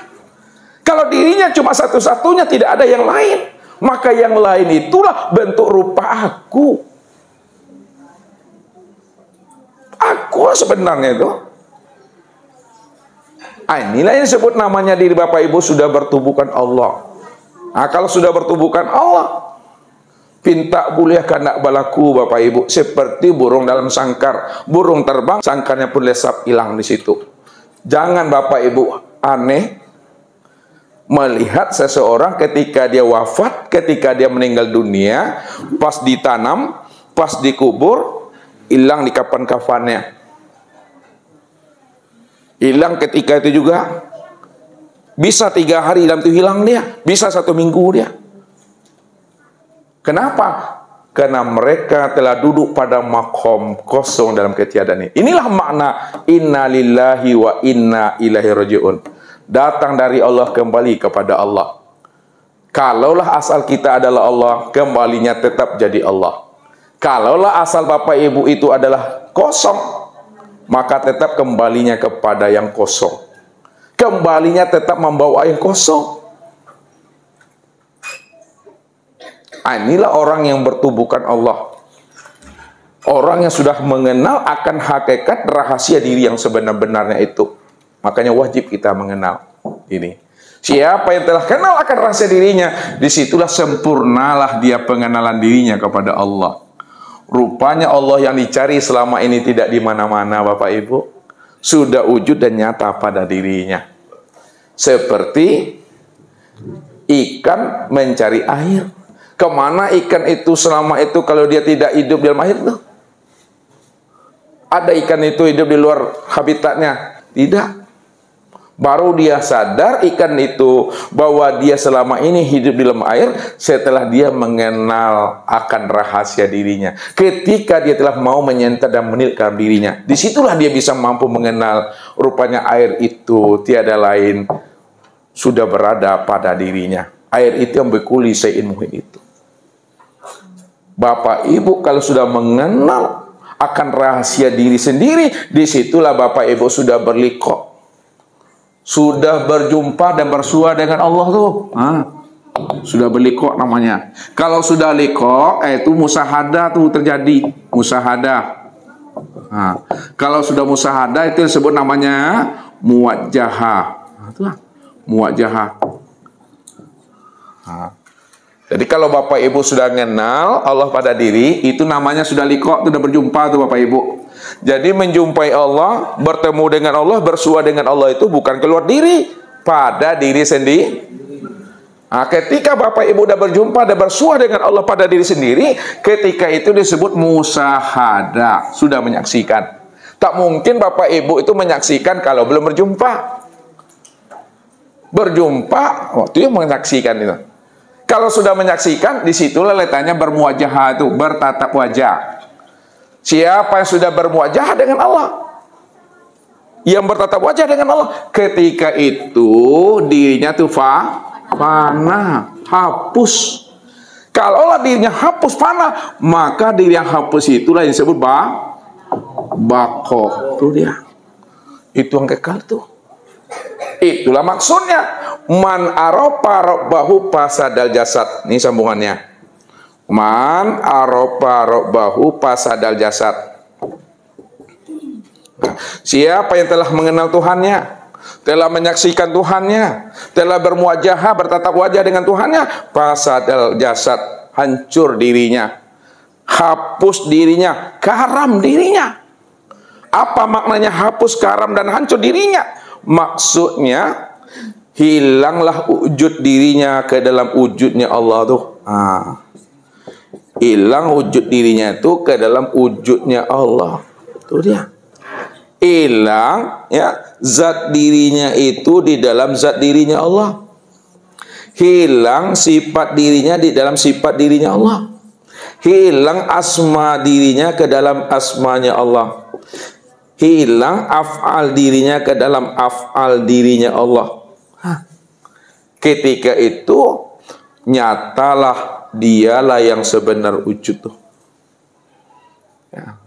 Kalau dirinya cuma satu-satunya, tidak ada yang lain, maka yang lain itulah bentuk rupa aku. Aku sebenarnya itu. Inilah yang disebut namanya diri Bapak Ibu sudah bertubuhkan Allah. Nah, kalau sudah bertubuhkan Allah, pinta boleh kanak balaku Bapak Ibu, seperti burung dalam sangkar. Burung terbang, sangkarnya pun lesap hilang di situ. Jangan Bapak Ibu aneh melihat seseorang ketika dia wafat, ketika dia meninggal dunia, pas ditanam, pas dikubur, hilang di kapan-kafannya. Hilang ketika itu juga. Bisa 3 hari dalam itu hilang dia, bisa 1 minggu dia. Kenapa? Karena mereka telah duduk pada makom kosong dalam ketiadaan ini. Inilah makna inna lillahi wa inna ilaihi raji'un. Datang dari Allah, kembali kepada Allah. Kalaulah asal kita adalah Allah, kembalinya tetap jadi Allah. Kalaulah asal Bapak Ibu itu adalah kosong, maka tetap kembalinya kepada yang kosong. Kembalinya tetap membawa yang kosong. Inilah orang yang bertubuhkan Allah. Orang yang sudah mengenal akan hakikat rahasia diri yang sebenar-benarnya itu. Makanya wajib kita mengenal ini. Siapa yang telah kenal akan rahasia dirinya, disitulah sempurnalah dia pengenalan dirinya kepada Allah. Rupanya Allah yang dicari selama ini tidak di mana-mana Bapak Ibu. Sudah wujud dan nyata pada dirinya. Seperti ikan mencari air. Kemana ikan itu selama itu kalau dia tidak hidup di dalam air tuh? Ada ikan itu hidup di luar habitatnya? Tidak. Baru dia sadar ikan itu bahwa dia selama ini hidup di dalam air setelah dia mengenal akan rahasia dirinya. Ketika dia telah mau menyentuh dan menilikkan dirinya, disitulah dia bisa mampu mengenal rupanya air itu tiada lain sudah berada pada dirinya. Air itu yang bekuli syai'in muhit itu. Bapak Ibu kalau sudah mengenal akan rahasia diri sendiri, disitulah Bapak Ibu sudah berliqa. Sudah berjumpa dan bersua dengan Allah tuh. Sudah berliqa namanya. Kalau sudah liqa, itu musahadah tuh terjadi. Musahadah. Kalau sudah musahadah itu disebut namanya muwajjahah. Itulah muwajjahah. Jadi kalau Bapak Ibu sudah mengenal Allah pada diri, itu namanya sudah liqa, sudah berjumpa tuh Bapak Ibu. Jadi menjumpai Allah, bertemu dengan Allah, bersua dengan Allah itu bukan keluar diri, pada diri sendiri. Ketika Bapak Ibu sudah berjumpa dan bersua dengan Allah pada diri sendiri, ketika itu disebut musahadah, sudah menyaksikan. Tak mungkin Bapak Ibu itu menyaksikan kalau belum berjumpa. Berjumpa, waktu itu menyaksikan itu. Kalau sudah menyaksikan, disitulah letaknya bermuwajahah itu, bertatap wajah. Siapa yang sudah bermuwajah dengan Allah, yang bertatap wajah dengan Allah, ketika itu dirinya tuh fana, hapus. Kalaulah dirinya hapus fana, maka diri yang hapus itulah yang disebut bako. Itu dia. Itu yang kekal tuh. Itulah maksudnya. Man aropa robbahu pasadal jasad. Ini sambungannya. Man aropa robbahu pasadal jasad. Siapa yang telah mengenal Tuhannya, telah menyaksikan Tuhannya, telah bermuajahah, bertatap wajah dengan Tuhannya, fasadal jasad, hancur dirinya, hapus dirinya, karam dirinya. Apa maknanya hapus, karam, dan hancur dirinya? Maksudnya hilanglah wujud dirinya ke dalam wujudnya Allah tuh. Hilang wujud dirinya itu ke dalam wujudnya Allah. Itu dia. Hilang ya zat dirinya itu di dalam zat dirinya Allah. Hilang sifat dirinya di dalam sifat dirinya Allah. Hilang asma dirinya ke dalam asmanya Allah. Hilang af'al dirinya ke dalam af'al dirinya Allah. Ketika itu nyatalah dialah yang sebenar wujud tuh. Ya.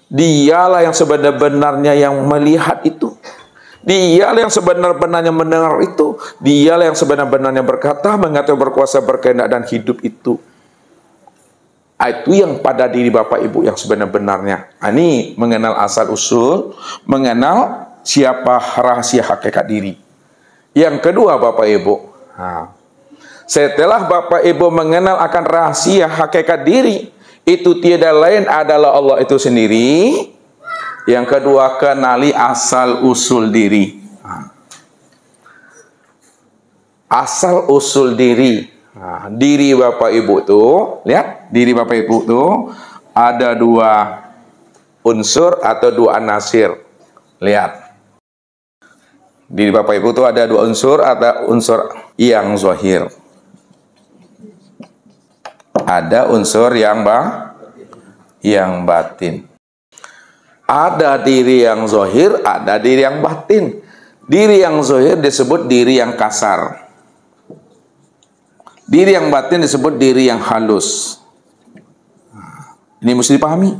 Dialah yang sebenar-benarnya yang melihat itu. Dialah yang sebenar-benarnya mendengar itu. Dialah yang sebenar-benarnya berkata, mengatur, berkuasa, berkehendak, dan hidup itu. Itu yang pada diri Bapak Ibu yang sebenar-benarnya. Ini mengenal asal usul, mengenal siapa rahasia hakikat diri. Yang kedua Bapak Ibu, setelah Bapak Ibu mengenal akan rahasia hakikat diri, itu tiada lain adalah Allah itu sendiri. Yang kedua, kenali asal usul diri. Asal usul diri. Diri Bapak Ibu tuh, lihat, diri Bapak Ibu tuh ada dua unsur atau dua anasir. Lihat. Diri Bapak Ibu tuh ada dua unsur, ada unsur yang zahir. Ada unsur yang batin. Ada diri yang zahir, ada diri yang batin. Diri yang zahir disebut diri yang kasar. Diri yang batin disebut diri yang halus. Ini mesti dipahami.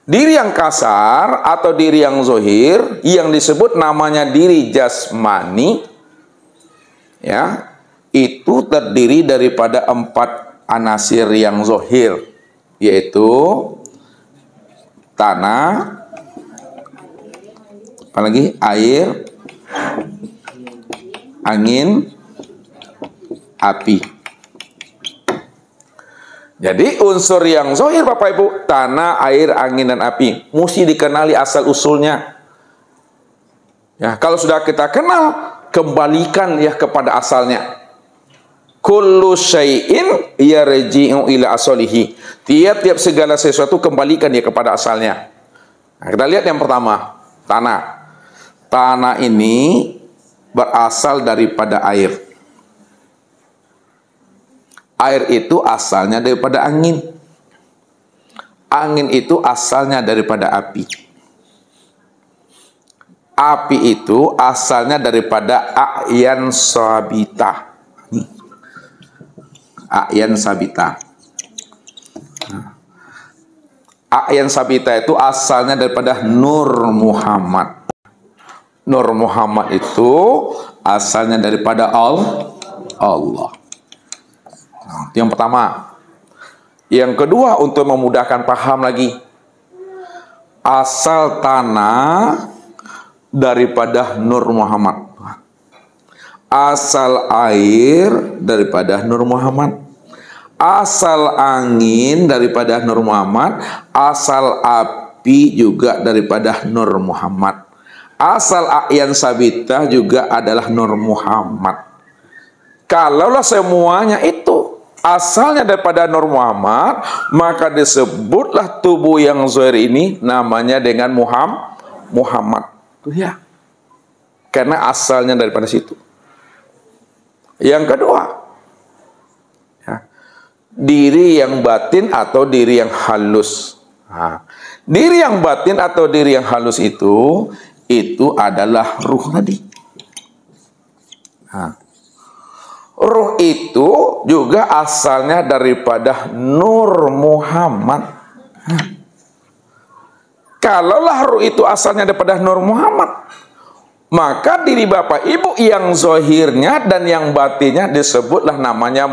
Diri yang kasar atau diri yang zahir yang disebut namanya diri jasmani, ya, itu terdiri daripada 4 anasir yang zahir, yaitu tanah, apalagi air, angin, api. Jadi unsur yang zahir Bapak Ibu, tanah, air, angin, dan api, mesti dikenali asal usulnya. Ya, kalau sudah kita kenal, kembalikan ya kepada asalnya. Kullu syai'in yarji'u ila asalihi. Tiap-tiap segala sesuatu kembalikan dia kepada asalnya. Nah, kita lihat yang pertama, tanah. Tanah ini berasal daripada air. Air itu asalnya daripada angin. Angin itu asalnya daripada api. Api itu asalnya daripada a'yan sabita. A'yan sabita. A'yan sabita itu asalnya daripada Nur Muhammad. Nur Muhammad itu asalnya daripada Allah. Itu yang pertama. Yang kedua, untuk memudahkan paham lagi, asal tanah daripada Nur Muhammad. Asal air daripada Nur Muhammad. Asal angin daripada Nur Muhammad, asal api juga daripada Nur Muhammad. Asal a'yan sabita juga adalah Nur Muhammad. Kalaulah semuanya itu asalnya daripada Nur Muhammad, maka disebutlah tubuh yang zahir ini namanya dengan Muhammad. Tuh ya. Karena asalnya daripada situ. Yang kedua, diri yang batin atau diri yang halus. Diri yang batin atau diri yang halus itu itu adalah ruh tadi. Nah, ruh itu juga asalnya daripada Nur Muhammad. Kalaulah ruh itu asalnya daripada Nur Muhammad, maka diri Bapak Ibu yang zohirnya dan yang batinnya disebutlah namanya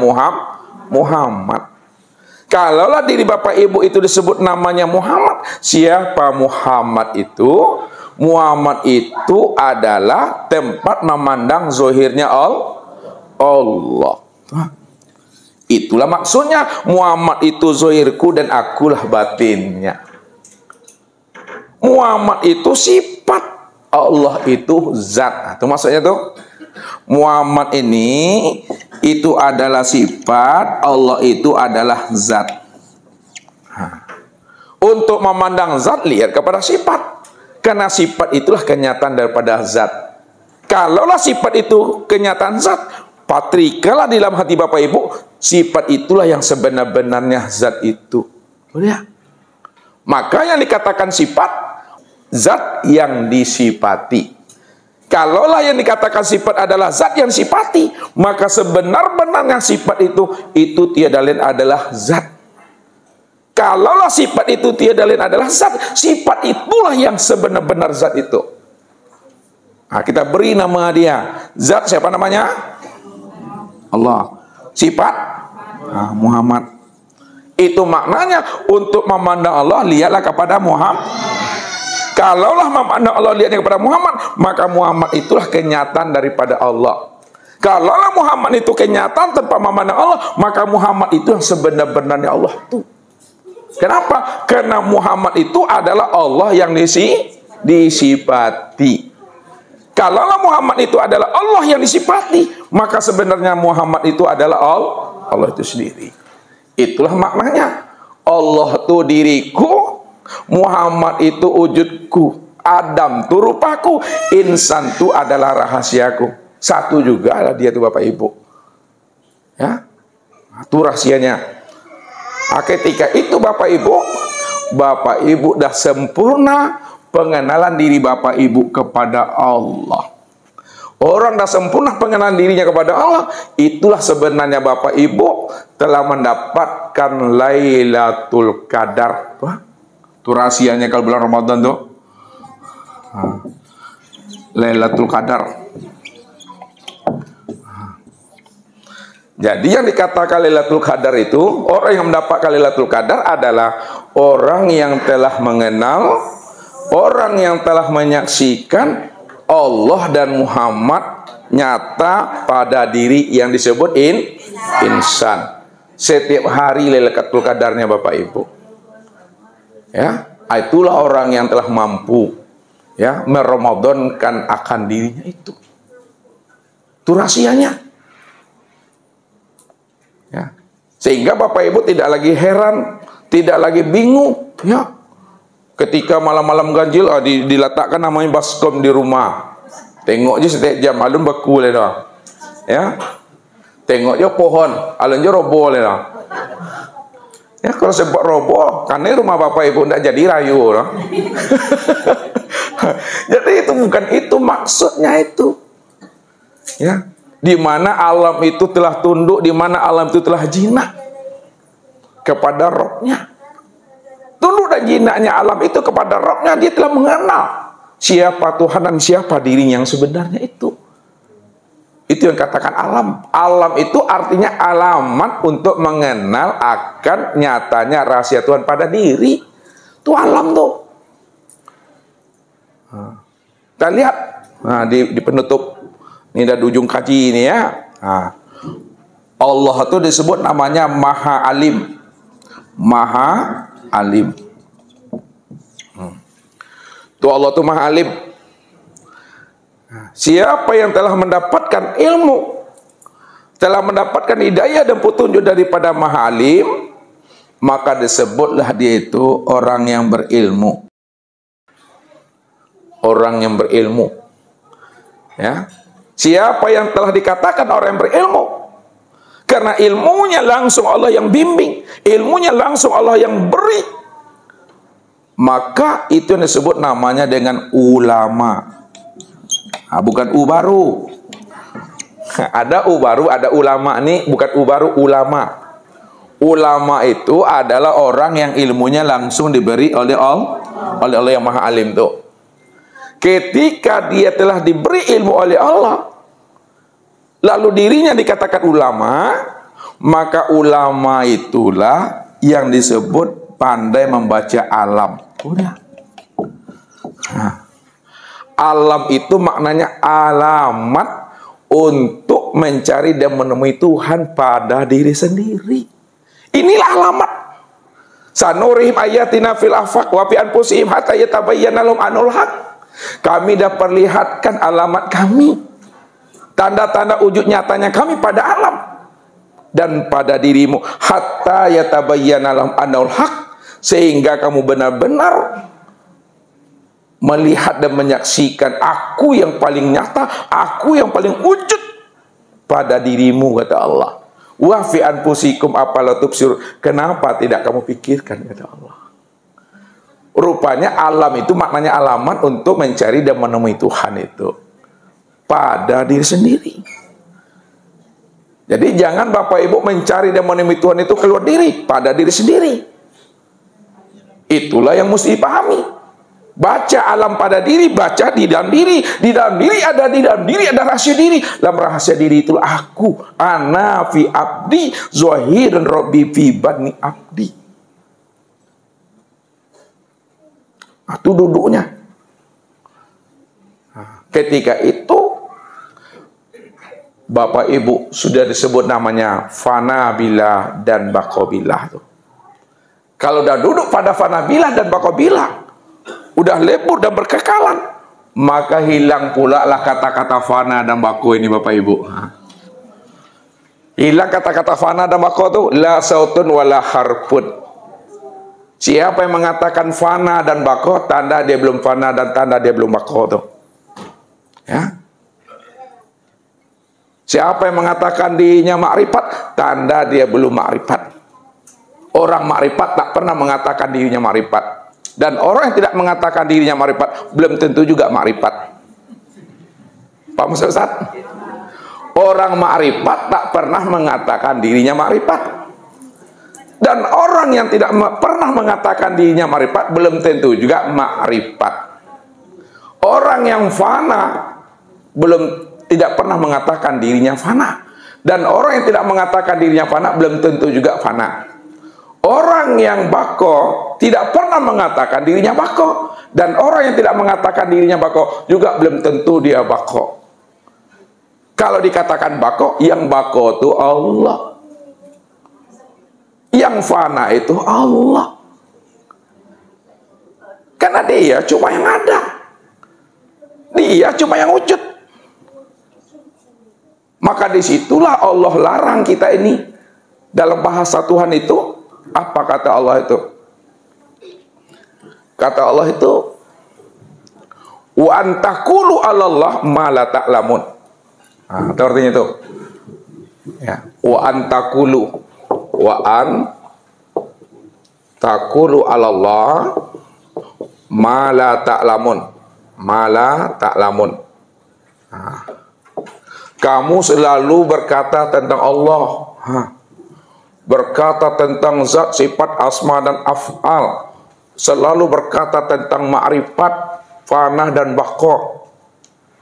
Muhammad. Kalaulah diri Bapak Ibu itu disebut namanya Muhammad, siapa Muhammad itu? Muhammad itu adalah tempat memandang zohirnya Allah. Itulah maksudnya Muhammad itu zohirku dan akulah batinnya. Muhammad itu sifat, Allah itu zat. Nah, itu maksudnya tuh. Muhammad ini itu adalah sifat, Allah itu adalah zat. Untuk memandang zat, lihat kepada sifat. Karena sifat itulah kenyataan daripada zat. Kalaulah sifat itu kenyataan zat, patrikalah di dalam hati Bapak Ibu, sifat itulah yang sebenar-benarnya zat itu. Ya? Maka yang dikatakan sifat, zat yang disifati. Kalaulah yang dikatakan sifat adalah zat yang sifati, maka sebenar-benarnya sifat itu tiada lain adalah zat. Kalaulah sifat itu tiada lain adalah zat, sifat itulah yang sebenar-benar zat itu. Nah, kita beri nama dia. Zat siapa namanya? Allah. Sifat Muhammad. Itu maknanya untuk memandang Allah, lihatlah kepada Muhammad. Kalaulah memandang Allah lihatnya kepada Muhammad, maka Muhammad itulah kenyataan daripada Allah. Kalaulah Muhammad itu kenyataan tanpa memandang Allah, maka Muhammad itu yang sebenar-benarnya Allah itu. Kenapa? Karena Muhammad itu adalah Allah yang disifati. Kalaulah Muhammad itu adalah Allah yang disifati, maka sebenarnya Muhammad itu adalah Allah itu sendiri. Itulah maknanya. Allah itu diriku, Muhammad itu wujudku, Adam itu rupaku, insan itu adalah rahasiaku. Satu juga lah dia itu Bapak Ibu. Ya, itu rahasianya. Nah, ketika itu Bapak Ibu dah sempurna pengenalan diri Bapak Ibu kepada Allah. Orang dah sempurna pengenalan dirinya kepada Allah, itulah sebenarnya Bapak Ibu telah mendapatkan Lailatul Qadar. Wah, itu rahasianya kalau bulan Ramadan tuh. Lailatul Qadar. Jadi yang dikatakan Lailatul Qadar itu, orang yang mendapatkan Lailatul Qadar adalah orang yang telah mengenal, orang yang telah menyaksikan Allah dan Muhammad nyata pada diri yang disebut insan. Setiap hari Lailatul Qadarnya Bapak Ibu. Ya, itulah orang yang telah mampu ya meramadankan akan dirinya itu. Itu rahasianya. Ya. Sehingga Bapak Ibu tidak lagi heran, tidak lagi bingung ya. Ketika malam-malam ganjil diletakkan namanya baskom di rumah. Tengok je setiap jam alun beku le dah. Ya. Tengok je pohon, alun je roboh le dah. Ya, kalau sebab roboh, karena rumah Bapak Ibu tidak jadi rayu dah. Jadi itu bukan itu maksudnya itu. Ya. Di mana alam itu telah tunduk, di mana alam itu telah jinak kepada Rabb-Nya. Tunduk dan jinaknya alam itu kepada Rabb-Nya, dia telah mengenal siapa Tuhan dan siapa dirinya yang sebenarnya itu. Itu yang katakan alam. Alam itu artinya alamat untuk mengenal akan nyatanya rahasia Tuhan pada diri. Itu alam tuh. Kita lihat di penutup. Ini dah di ujung kaji ini ya. Allah itu disebut namanya Maha Alim. Maha Alim. Tuh Allah itu Maha Alim. Siapa yang telah mendapatkan ilmu, telah mendapatkan hidayah dan petunjuk daripada Maha Alim, maka disebutlah dia itu orang yang berilmu. Orang yang berilmu. Ya. Siapa yang telah dikatakan orang yang berilmu? Karena ilmunya langsung Allah yang bimbing, ilmunya langsung Allah yang beri. maka itu yang disebut namanya dengan ulama. Bukan u baru. Ada u baru, ada ulama. Nih bukan u baru, ulama. Ulama itu adalah orang yang ilmunya langsung diberi oleh Allah yang Maha Alim tuh. Ketika dia telah diberi ilmu oleh Allah, lalu dirinya dikatakan ulama, maka ulama itulah yang disebut pandai membaca alam. Udah. Alam itu maknanya alamat untuk mencari dan menemui Tuhan pada diri sendiri. Inilah alamat. Sanurihim ayatina fil afaq wa fi anfusihim hatta yatabayyana lahum anul haq. Kami dah perlihatkan alamat kami, tanda-tanda wujud nyatanya kami pada alam dan pada dirimu, hatta yatabayyana lahum anul haq, sehingga kamu benar-benar melihat dan menyaksikan aku yang paling nyata, aku yang paling wujud pada dirimu, kata Allah. Wa fi anfusikum afala tubsirun, kenapa tidak kamu pikirkan, kata Allah. Rupanya alam itu maknanya alamat untuk mencari dan menemui Tuhan itu pada diri sendiri. Jadi jangan Bapak Ibu mencari dan menemui Tuhan itu keluar diri, pada diri sendiri. Itulah yang mesti dipahami. Baca alam pada diri, baca di dalam diri. Di dalam diri ada rahasia diri. Dalam rahasia diri itulah aku, ana fi abdi zahirun rabbi fi badni abdi. Itu duduknya. Ketika itu Bapak Ibu sudah disebut namanya fana billah dan baqabillah tuh. Kalau udah duduk pada fana billah dan baqabillah, udah lebur dan berkekalan, maka hilang pula lah kata-kata fana dan baqo ini, Bapak Ibu. Hilang kata-kata fana dan baqo tuh, la sautun wala harpun. Siapa yang mengatakan fana dan baqo, tanda dia belum fana dan tanda dia belum baqo tuh. Ya. Siapa yang mengatakan dirinya makrifat, tanda dia belum makrifat. Orang makrifat tak pernah mengatakan dirinya makrifat. Dan orang yang tidak mengatakan dirinya makrifat belum tentu juga makrifat. Paham Ustaz? Orang makrifat tak pernah mengatakan dirinya makrifat. Dan orang yang tidak pernah mengatakan dirinya makrifat belum tentu juga makrifat. Orang yang fana tidak pernah mengatakan dirinya fana. Dan orang yang tidak mengatakan dirinya fana belum tentu juga fana. Orang yang bako tidak pernah mengatakan dirinya bako. Dan orang yang tidak mengatakan dirinya bako juga belum tentu dia bako. Kalau dikatakan bako, yang bako itu Allah. Yang fana itu Allah. Karena dia cuma yang ada. Dia cuma yang wujud. Maka disitulah Allah larang kita ini. Dalam bahasa Tuhan itu, apa kata Allah itu? Kata Allah itu, wa antakulu 'alallah ma la ta'lamun. Nah, itu artinya itu. Ya, wa antakulu. Wa an takulu 'alallah ma la ta'lamun. Ma la ta'lamun. Nah, kamu selalu berkata tentang Allah, berkata tentang zat, sifat, asma dan af'al, selalu berkata tentang ma'rifat, fana dan baqa.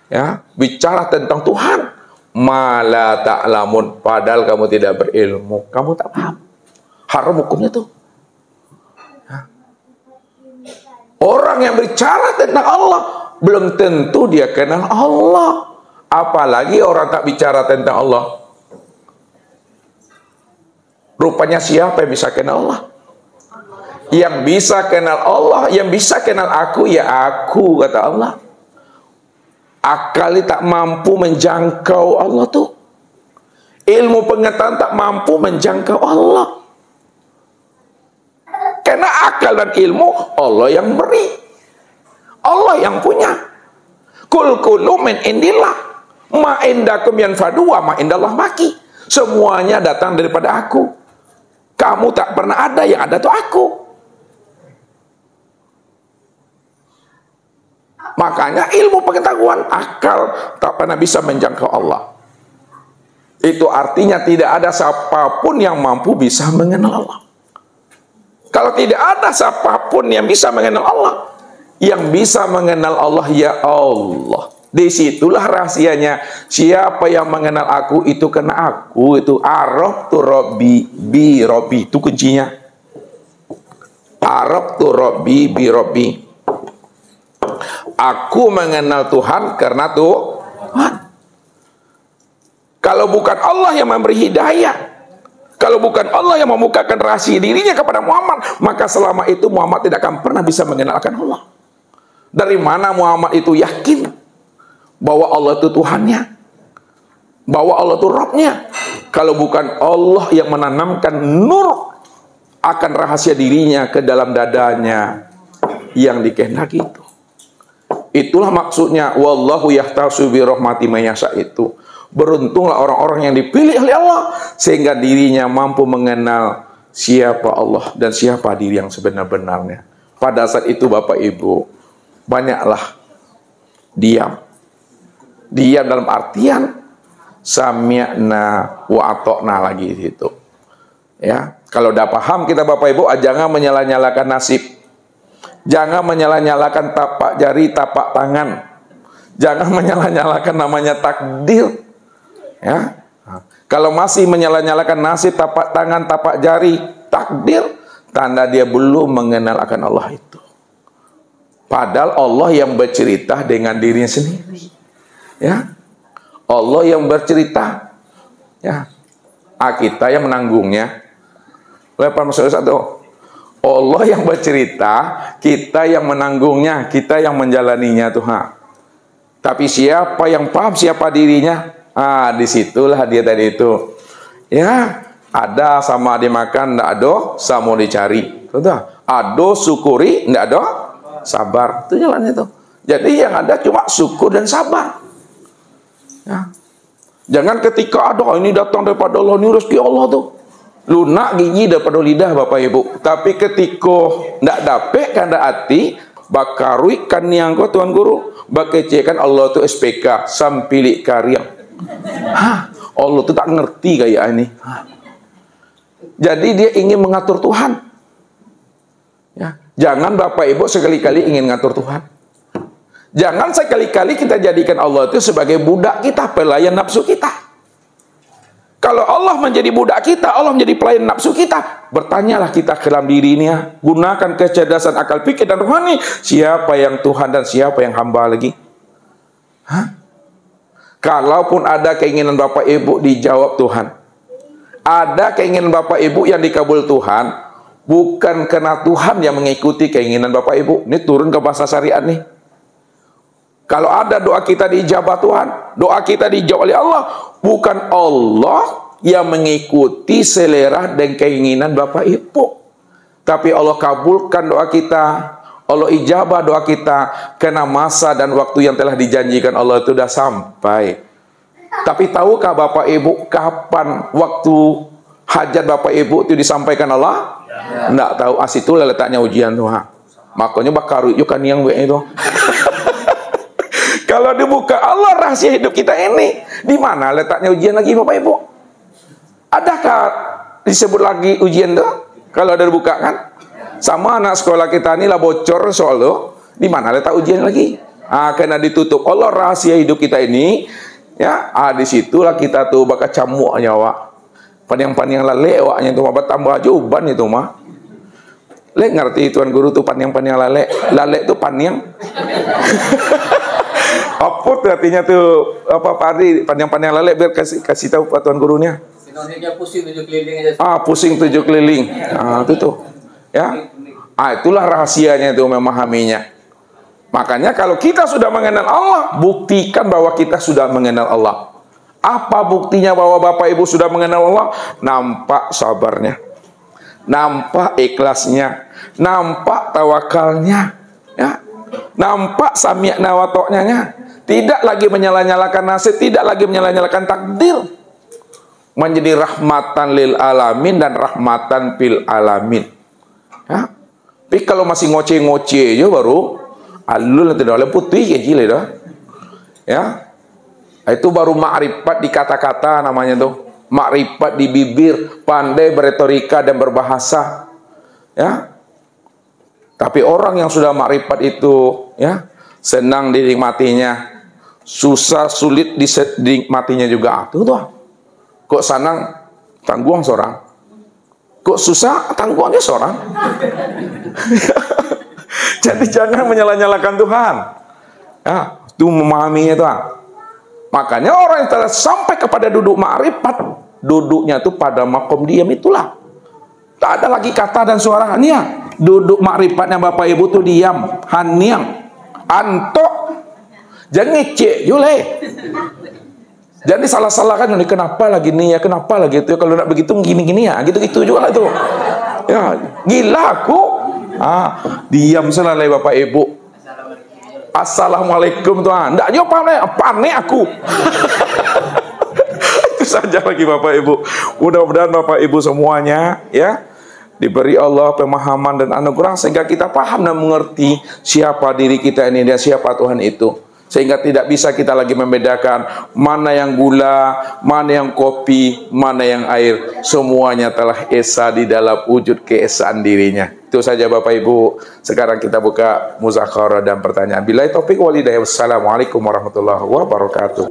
Ya, bicara tentang Tuhan. Ma la ta'lamun, padahal kamu tidak berilmu, kamu tak paham. Haram hukumnya tuh. Ya. Orang yang bicara tentang Allah belum tentu dia kenal Allah. Apalagi orang tak bicara tentang Allah. Rupanya siapa yang bisa kenal Allah? Yang bisa kenal Allah, yang bisa kenal aku, ya aku, kata Allah. Akal tak mampu menjangkau Allah tuh. Ilmu pengetahuan tak mampu menjangkau Allah. Karena akal dan ilmu Allah yang beri. Allah yang punya. Kul kullu min indillah. Ma indakum yanfadu wa ma indallah baqi. Semuanya datang daripada aku. Kamu tak pernah ada, yang ada tuh aku. Makanya ilmu pengetahuan, akal tak pernah bisa menjangkau Allah. Itu artinya tidak ada siapapun yang mampu bisa mengenal Allah. Kalau tidak ada siapapun yang bisa mengenal Allah, yang bisa mengenal Allah ya Allah. Disitulah rahasianya. Siapa yang mengenal aku itu kena aku. Itu araftu rabbi bi rabbi. Itu kuncinya. Araftu rabbi bi rabbi. Aku mengenal Tuhan karena Tuhan. Kalau bukan Allah yang memberi hidayah, kalau bukan Allah yang membukakan rahasia dirinya kepada Muhammad, maka selama itu Muhammad tidak akan pernah bisa mengenalkan Allah. Dari mana Muhammad itu yakin bahwa Allah itu Tuhannya, bahwa Allah itu Rabbnya, kalau bukan Allah yang menanamkan nur akan rahasia dirinya ke dalam dadanya yang dikehendaki itu. Itulah maksudnya wallahu yahtasu bi rahmati may yasha itu. Beruntunglah orang-orang yang dipilih oleh Allah sehingga dirinya mampu mengenal siapa Allah dan siapa diri yang sebenar-benarnya. Pada saat itu Bapak Ibu, banyaklah diam. Diam dalam artian sami'na wa ata'na lagi itu. Ya, kalau udah paham kita Bapak Ibu, jangan menyala-nyalakan nasib. Jangan menyala-nyalakan tapak jari, tapak tangan. Jangan menyala-nyalakan namanya takdir. Ya. Kalau masih menyala-nyalakan nasib, tapak tangan, tapak jari, takdir, tanda dia belum mengenal akan Allah itu. Padahal Allah yang bercerita dengan dirinya sendiri. Ya. Allah yang bercerita. Ya. Kita yang menanggungnya. Lepas masuk satu. Allah yang bercerita, kita yang menanggungnya, kita yang menjalaninya Tuhan. Tapi siapa yang paham siapa dirinya? Disitulah dia tadi itu. Ya, ada sama dimakan, ndak ada sama dicari. Betul? Ada syukuri, ndak ada sabar. Itu jalan itu. Jadi yang ada cuma syukur dan sabar. Ya. Jangan ketika ada ini datang daripada Allah, ini rezeki Allah tuh. Lunak gigi daripada lidah Bapak Ibu. Tapi ketika ndak dapet kanda hati, bakarui kan yang kau Tuan Guru, bakecekan Allah tu SPK sampilik karya. Allah tu tak ngerti kayak ini. Jadi dia ingin mengatur Tuhan. Ya, jangan Bapak Ibu sekali-kali ingin ngatur Tuhan. Jangan sekali-kali kita jadikan Allah itu sebagai budak kita, pelayan nafsu kita. Kalau Allah menjadi budak kita, Allah menjadi pelayan nafsu kita, bertanyalah kita ke dalam diri ini, gunakan kecerdasan akal pikir dan rohani. Siapa yang Tuhan dan siapa yang hamba lagi? Kalaupun ada keinginan Bapak Ibu dijawab Tuhan, ada keinginan Bapak Ibu yang dikabul Tuhan, bukan karena Tuhan yang mengikuti keinginan Bapak Ibu. Ini turun ke bahasa syariat nih. Kalau ada doa kita diijabah Tuhan, doa kita dijawab oleh Allah, bukan Allah yang mengikuti selera dan keinginan Bapak Ibu. Tapi Allah kabulkan doa kita, Allah ijabah doa kita, karena masa dan waktu yang telah dijanjikan Allah itu sudah sampai. Tapi tahukah Bapak Ibu kapan waktu hajat Bapak Ibu itu disampaikan Allah? Tidak tahu. Asitulah letaknya ujian Tuhan. Makanya bakar yuk kan yang itu. Kalau dibuka Allah rahasia hidup kita ini, di mana letaknya ujian lagi Bapak Ibu? Adakah disebut lagi ujian tuh? Kalau ada dibuka kan? Sama anak sekolah kita ini lah bocor soal tuh. Di mana letak ujian lagi? Karena ditutup Allah rahasia hidup kita ini, ya. Disitulah kita tuh bakal camuk nyawa. Paniang-paniang lale waknya itu mah bertambah juban itu mah. Lek ngerti Tuan Guru tuh paniang-paniang lale. Lale tuh paniang. Apa tuh artinya tuh apa Pak Ardi panjang-panjang lele biar kasih tahu Pak Tuan Gurunya. Sinonimnya pusing 7 keliling aja. Pusing 7 keliling. Itu tuh. Ya. Itulah rahasianya itu memahaminya. Makanya kalau kita sudah mengenal Allah, buktikan bahwa kita sudah mengenal Allah. Apa buktinya bahwa Bapak Ibu sudah mengenal Allah? Nampak sabarnya. Nampak ikhlasnya. Nampak tawakalnya. Ya. Nampak sami'na wa ta'nanya. Tidak lagi menyala-nyalakan nasib, tidak lagi menyala-nyalakan takdir. Menjadi rahmatan lil alamin dan rahmatan fil alamin. Ya. Tapi kalau masih ngoce-ngoce aja baru Alul nanti oleh putih ke jile dah. Ya. Itu baru makrifat di kata-kata namanya tuh. Makrifat di bibir, pandai beretorika dan berbahasa. Ya. Tapi orang yang sudah makrifat itu, ya, senang dinikmatinya, susah sulit dinikmatinya juga. Tuh tuh. Kok senang tangguang seorang, kok susah tangguangnya seorang. Jadi jangan menyalah-nyalakan Tuhan. Ya, itu memahaminya Tuhan. Makanya orang yang telah sampai kepada duduk makrifat, duduknya itu pada makom diam itulah. Tak ada lagi kata dan suara hania. Duduk makrifatnya Bapak Ibu tuh diam, haniang, antok. Jangan ngecek jule. Jadi salah-salahkan ini kenapa lagi nih ya, kenapa lagi itu ya, kalau nak begitu gini-gini ya, gitu-gitu juga lah itu. Ya, gila aku. Diam selalu Bapak Ibu. Assalamualaikum Tuhan. Ndak jawab panik aku. Itu saja lagi Bapak Ibu. Mudah-mudahan Bapak Ibu semuanya ya diberi Allah pemahaman dan anugerah sehingga kita paham dan mengerti siapa diri kita ini dan siapa Tuhan itu. Sehingga tidak bisa kita lagi membedakan mana yang gula, mana yang kopi, mana yang air. Semuanya telah esa di dalam wujud keesaan dirinya. Itu saja Bapak Ibu. Sekarang kita buka muzakarah dan pertanyaan. Billahi taufik wal hidayah. Wassalamualaikum warahmatullahi wabarakatuh.